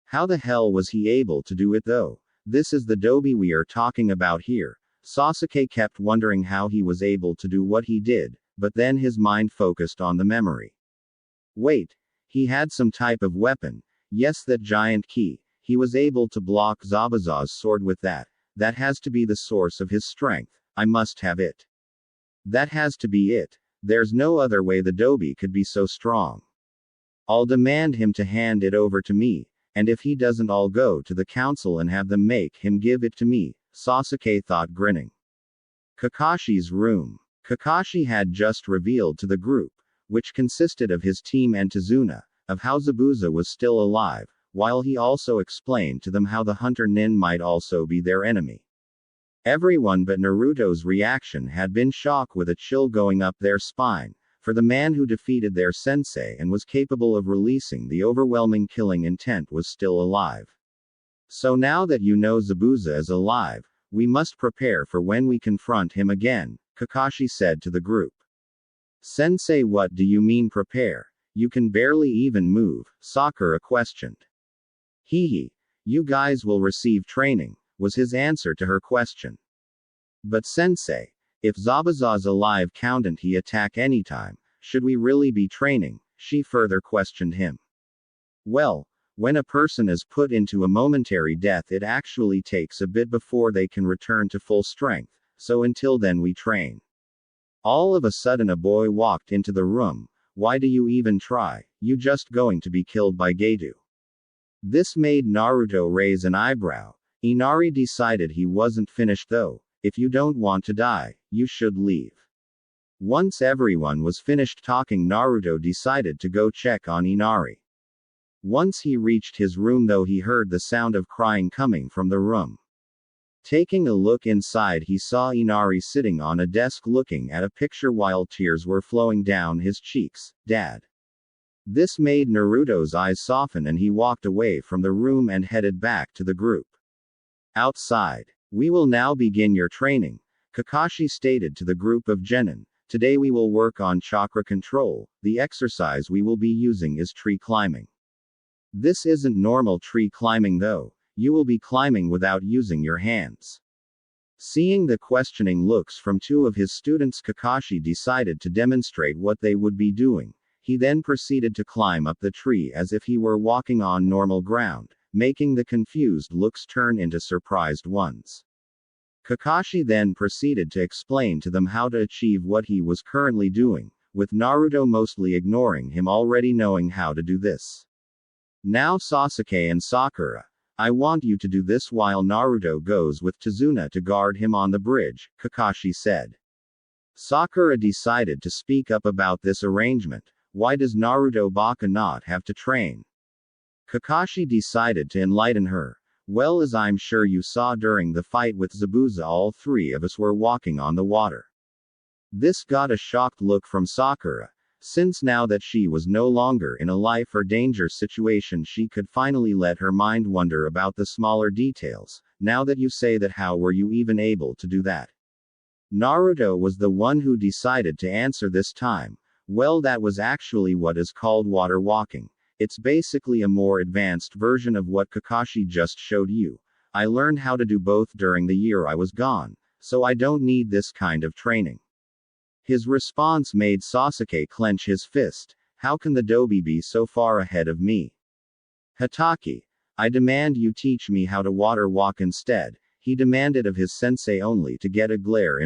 Speaker 1: How the hell was he able to do it though? This is the Dobi we are talking about here. Sasuke kept wondering how he was able to do what he did, but then his mind focused on the memory. Wait, he had some type of weapon. Yes, that giant key. He was able to block Zabuza's sword with that. That has to be the source of his strength. I must have it. That has to be it. There's no other way the Dobi could be so strong. I'll demand him to hand it over to me. And if he doesn't, I'll go to the council and have them make him give it to me, Sasuke thought, grinning. Kakashi's room. Kakashi had just revealed to the group, which consisted of his team and Tazuna, of how Zabuza was still alive, while he also explained to them how the Hunter Nin might also be their enemy. Everyone but Naruto's reaction had been shock, with a chill going up their spine. For the man who defeated their sensei and was capable of releasing the overwhelming killing intent was still alive. So now that you know Zabuza is alive, we must prepare for when we confront him again, Kakashi said to the group. Sensei, what do you mean prepare? You can barely even move, Sakura questioned. Hehe. You guys will receive training, was his answer to her question. But sensei, if Zabuza's alive, can't he attack anytime? Should we really be training? She further questioned him. Well, when a person is put into a momentary death, it actually takes a bit before they can return to full strength, so until then we train. All of a sudden a boy walked into the room. Why do you even try? You just going to be killed by Gato. This made Naruto raise an eyebrow. Inari decided he wasn't finished though. If you don't want to die, you should leave. Once everyone was finished talking, Naruto decided to go check on Inari. Once he reached his room though, he heard the sound of crying coming from the room. Taking a look inside, he saw Inari sitting on a desk looking at a picture while tears were flowing down his cheeks. Dad. This made Naruto's eyes soften and he walked away from the room and headed back to the group. Outside. We will now begin your training, Kakashi stated to the group of genin. Today we will work on chakra control. The exercise we will be using is tree climbing. This isn't normal tree climbing though. You will be climbing without using your hands. Seeing the questioning looks from two of his students, Kakashi decided to demonstrate what they would be doing. He then proceeded to climb up the tree as if he were walking on normal ground, making the confused looks turn into surprised ones. Kakashi then proceeded to explain to them how to achieve what he was currently doing, with Naruto mostly ignoring him, already knowing how to do this. Now Sasuke and Sakura, I want you to do this while Naruto goes with Tazuna to guard him on the bridge, Kakashi said. Sakura decided to speak up about this arrangement. Why does Naruto Baka not have to train? Kakashi decided to enlighten her. Well, as I'm sure you saw during the fight with Zabuza, all three of us were walking on the water. This got a shocked look from Sakura. Since now that she was no longer in a life or danger situation, she could finally let her mind wander about the smaller details. Now that you say that, how were you even able to do that? Naruto was the one who decided to answer this time. Well, that was actually what is called water walking. It's basically a more advanced version of what Kakashi just showed you. I learned how to do both during the year I was gone, so I don't need this kind of training. His response made Sasuke clench his fist. How can the Dobi be so far ahead of me? Hatake, I demand you teach me how to water walk instead, he demanded of his sensei, only to get a glare in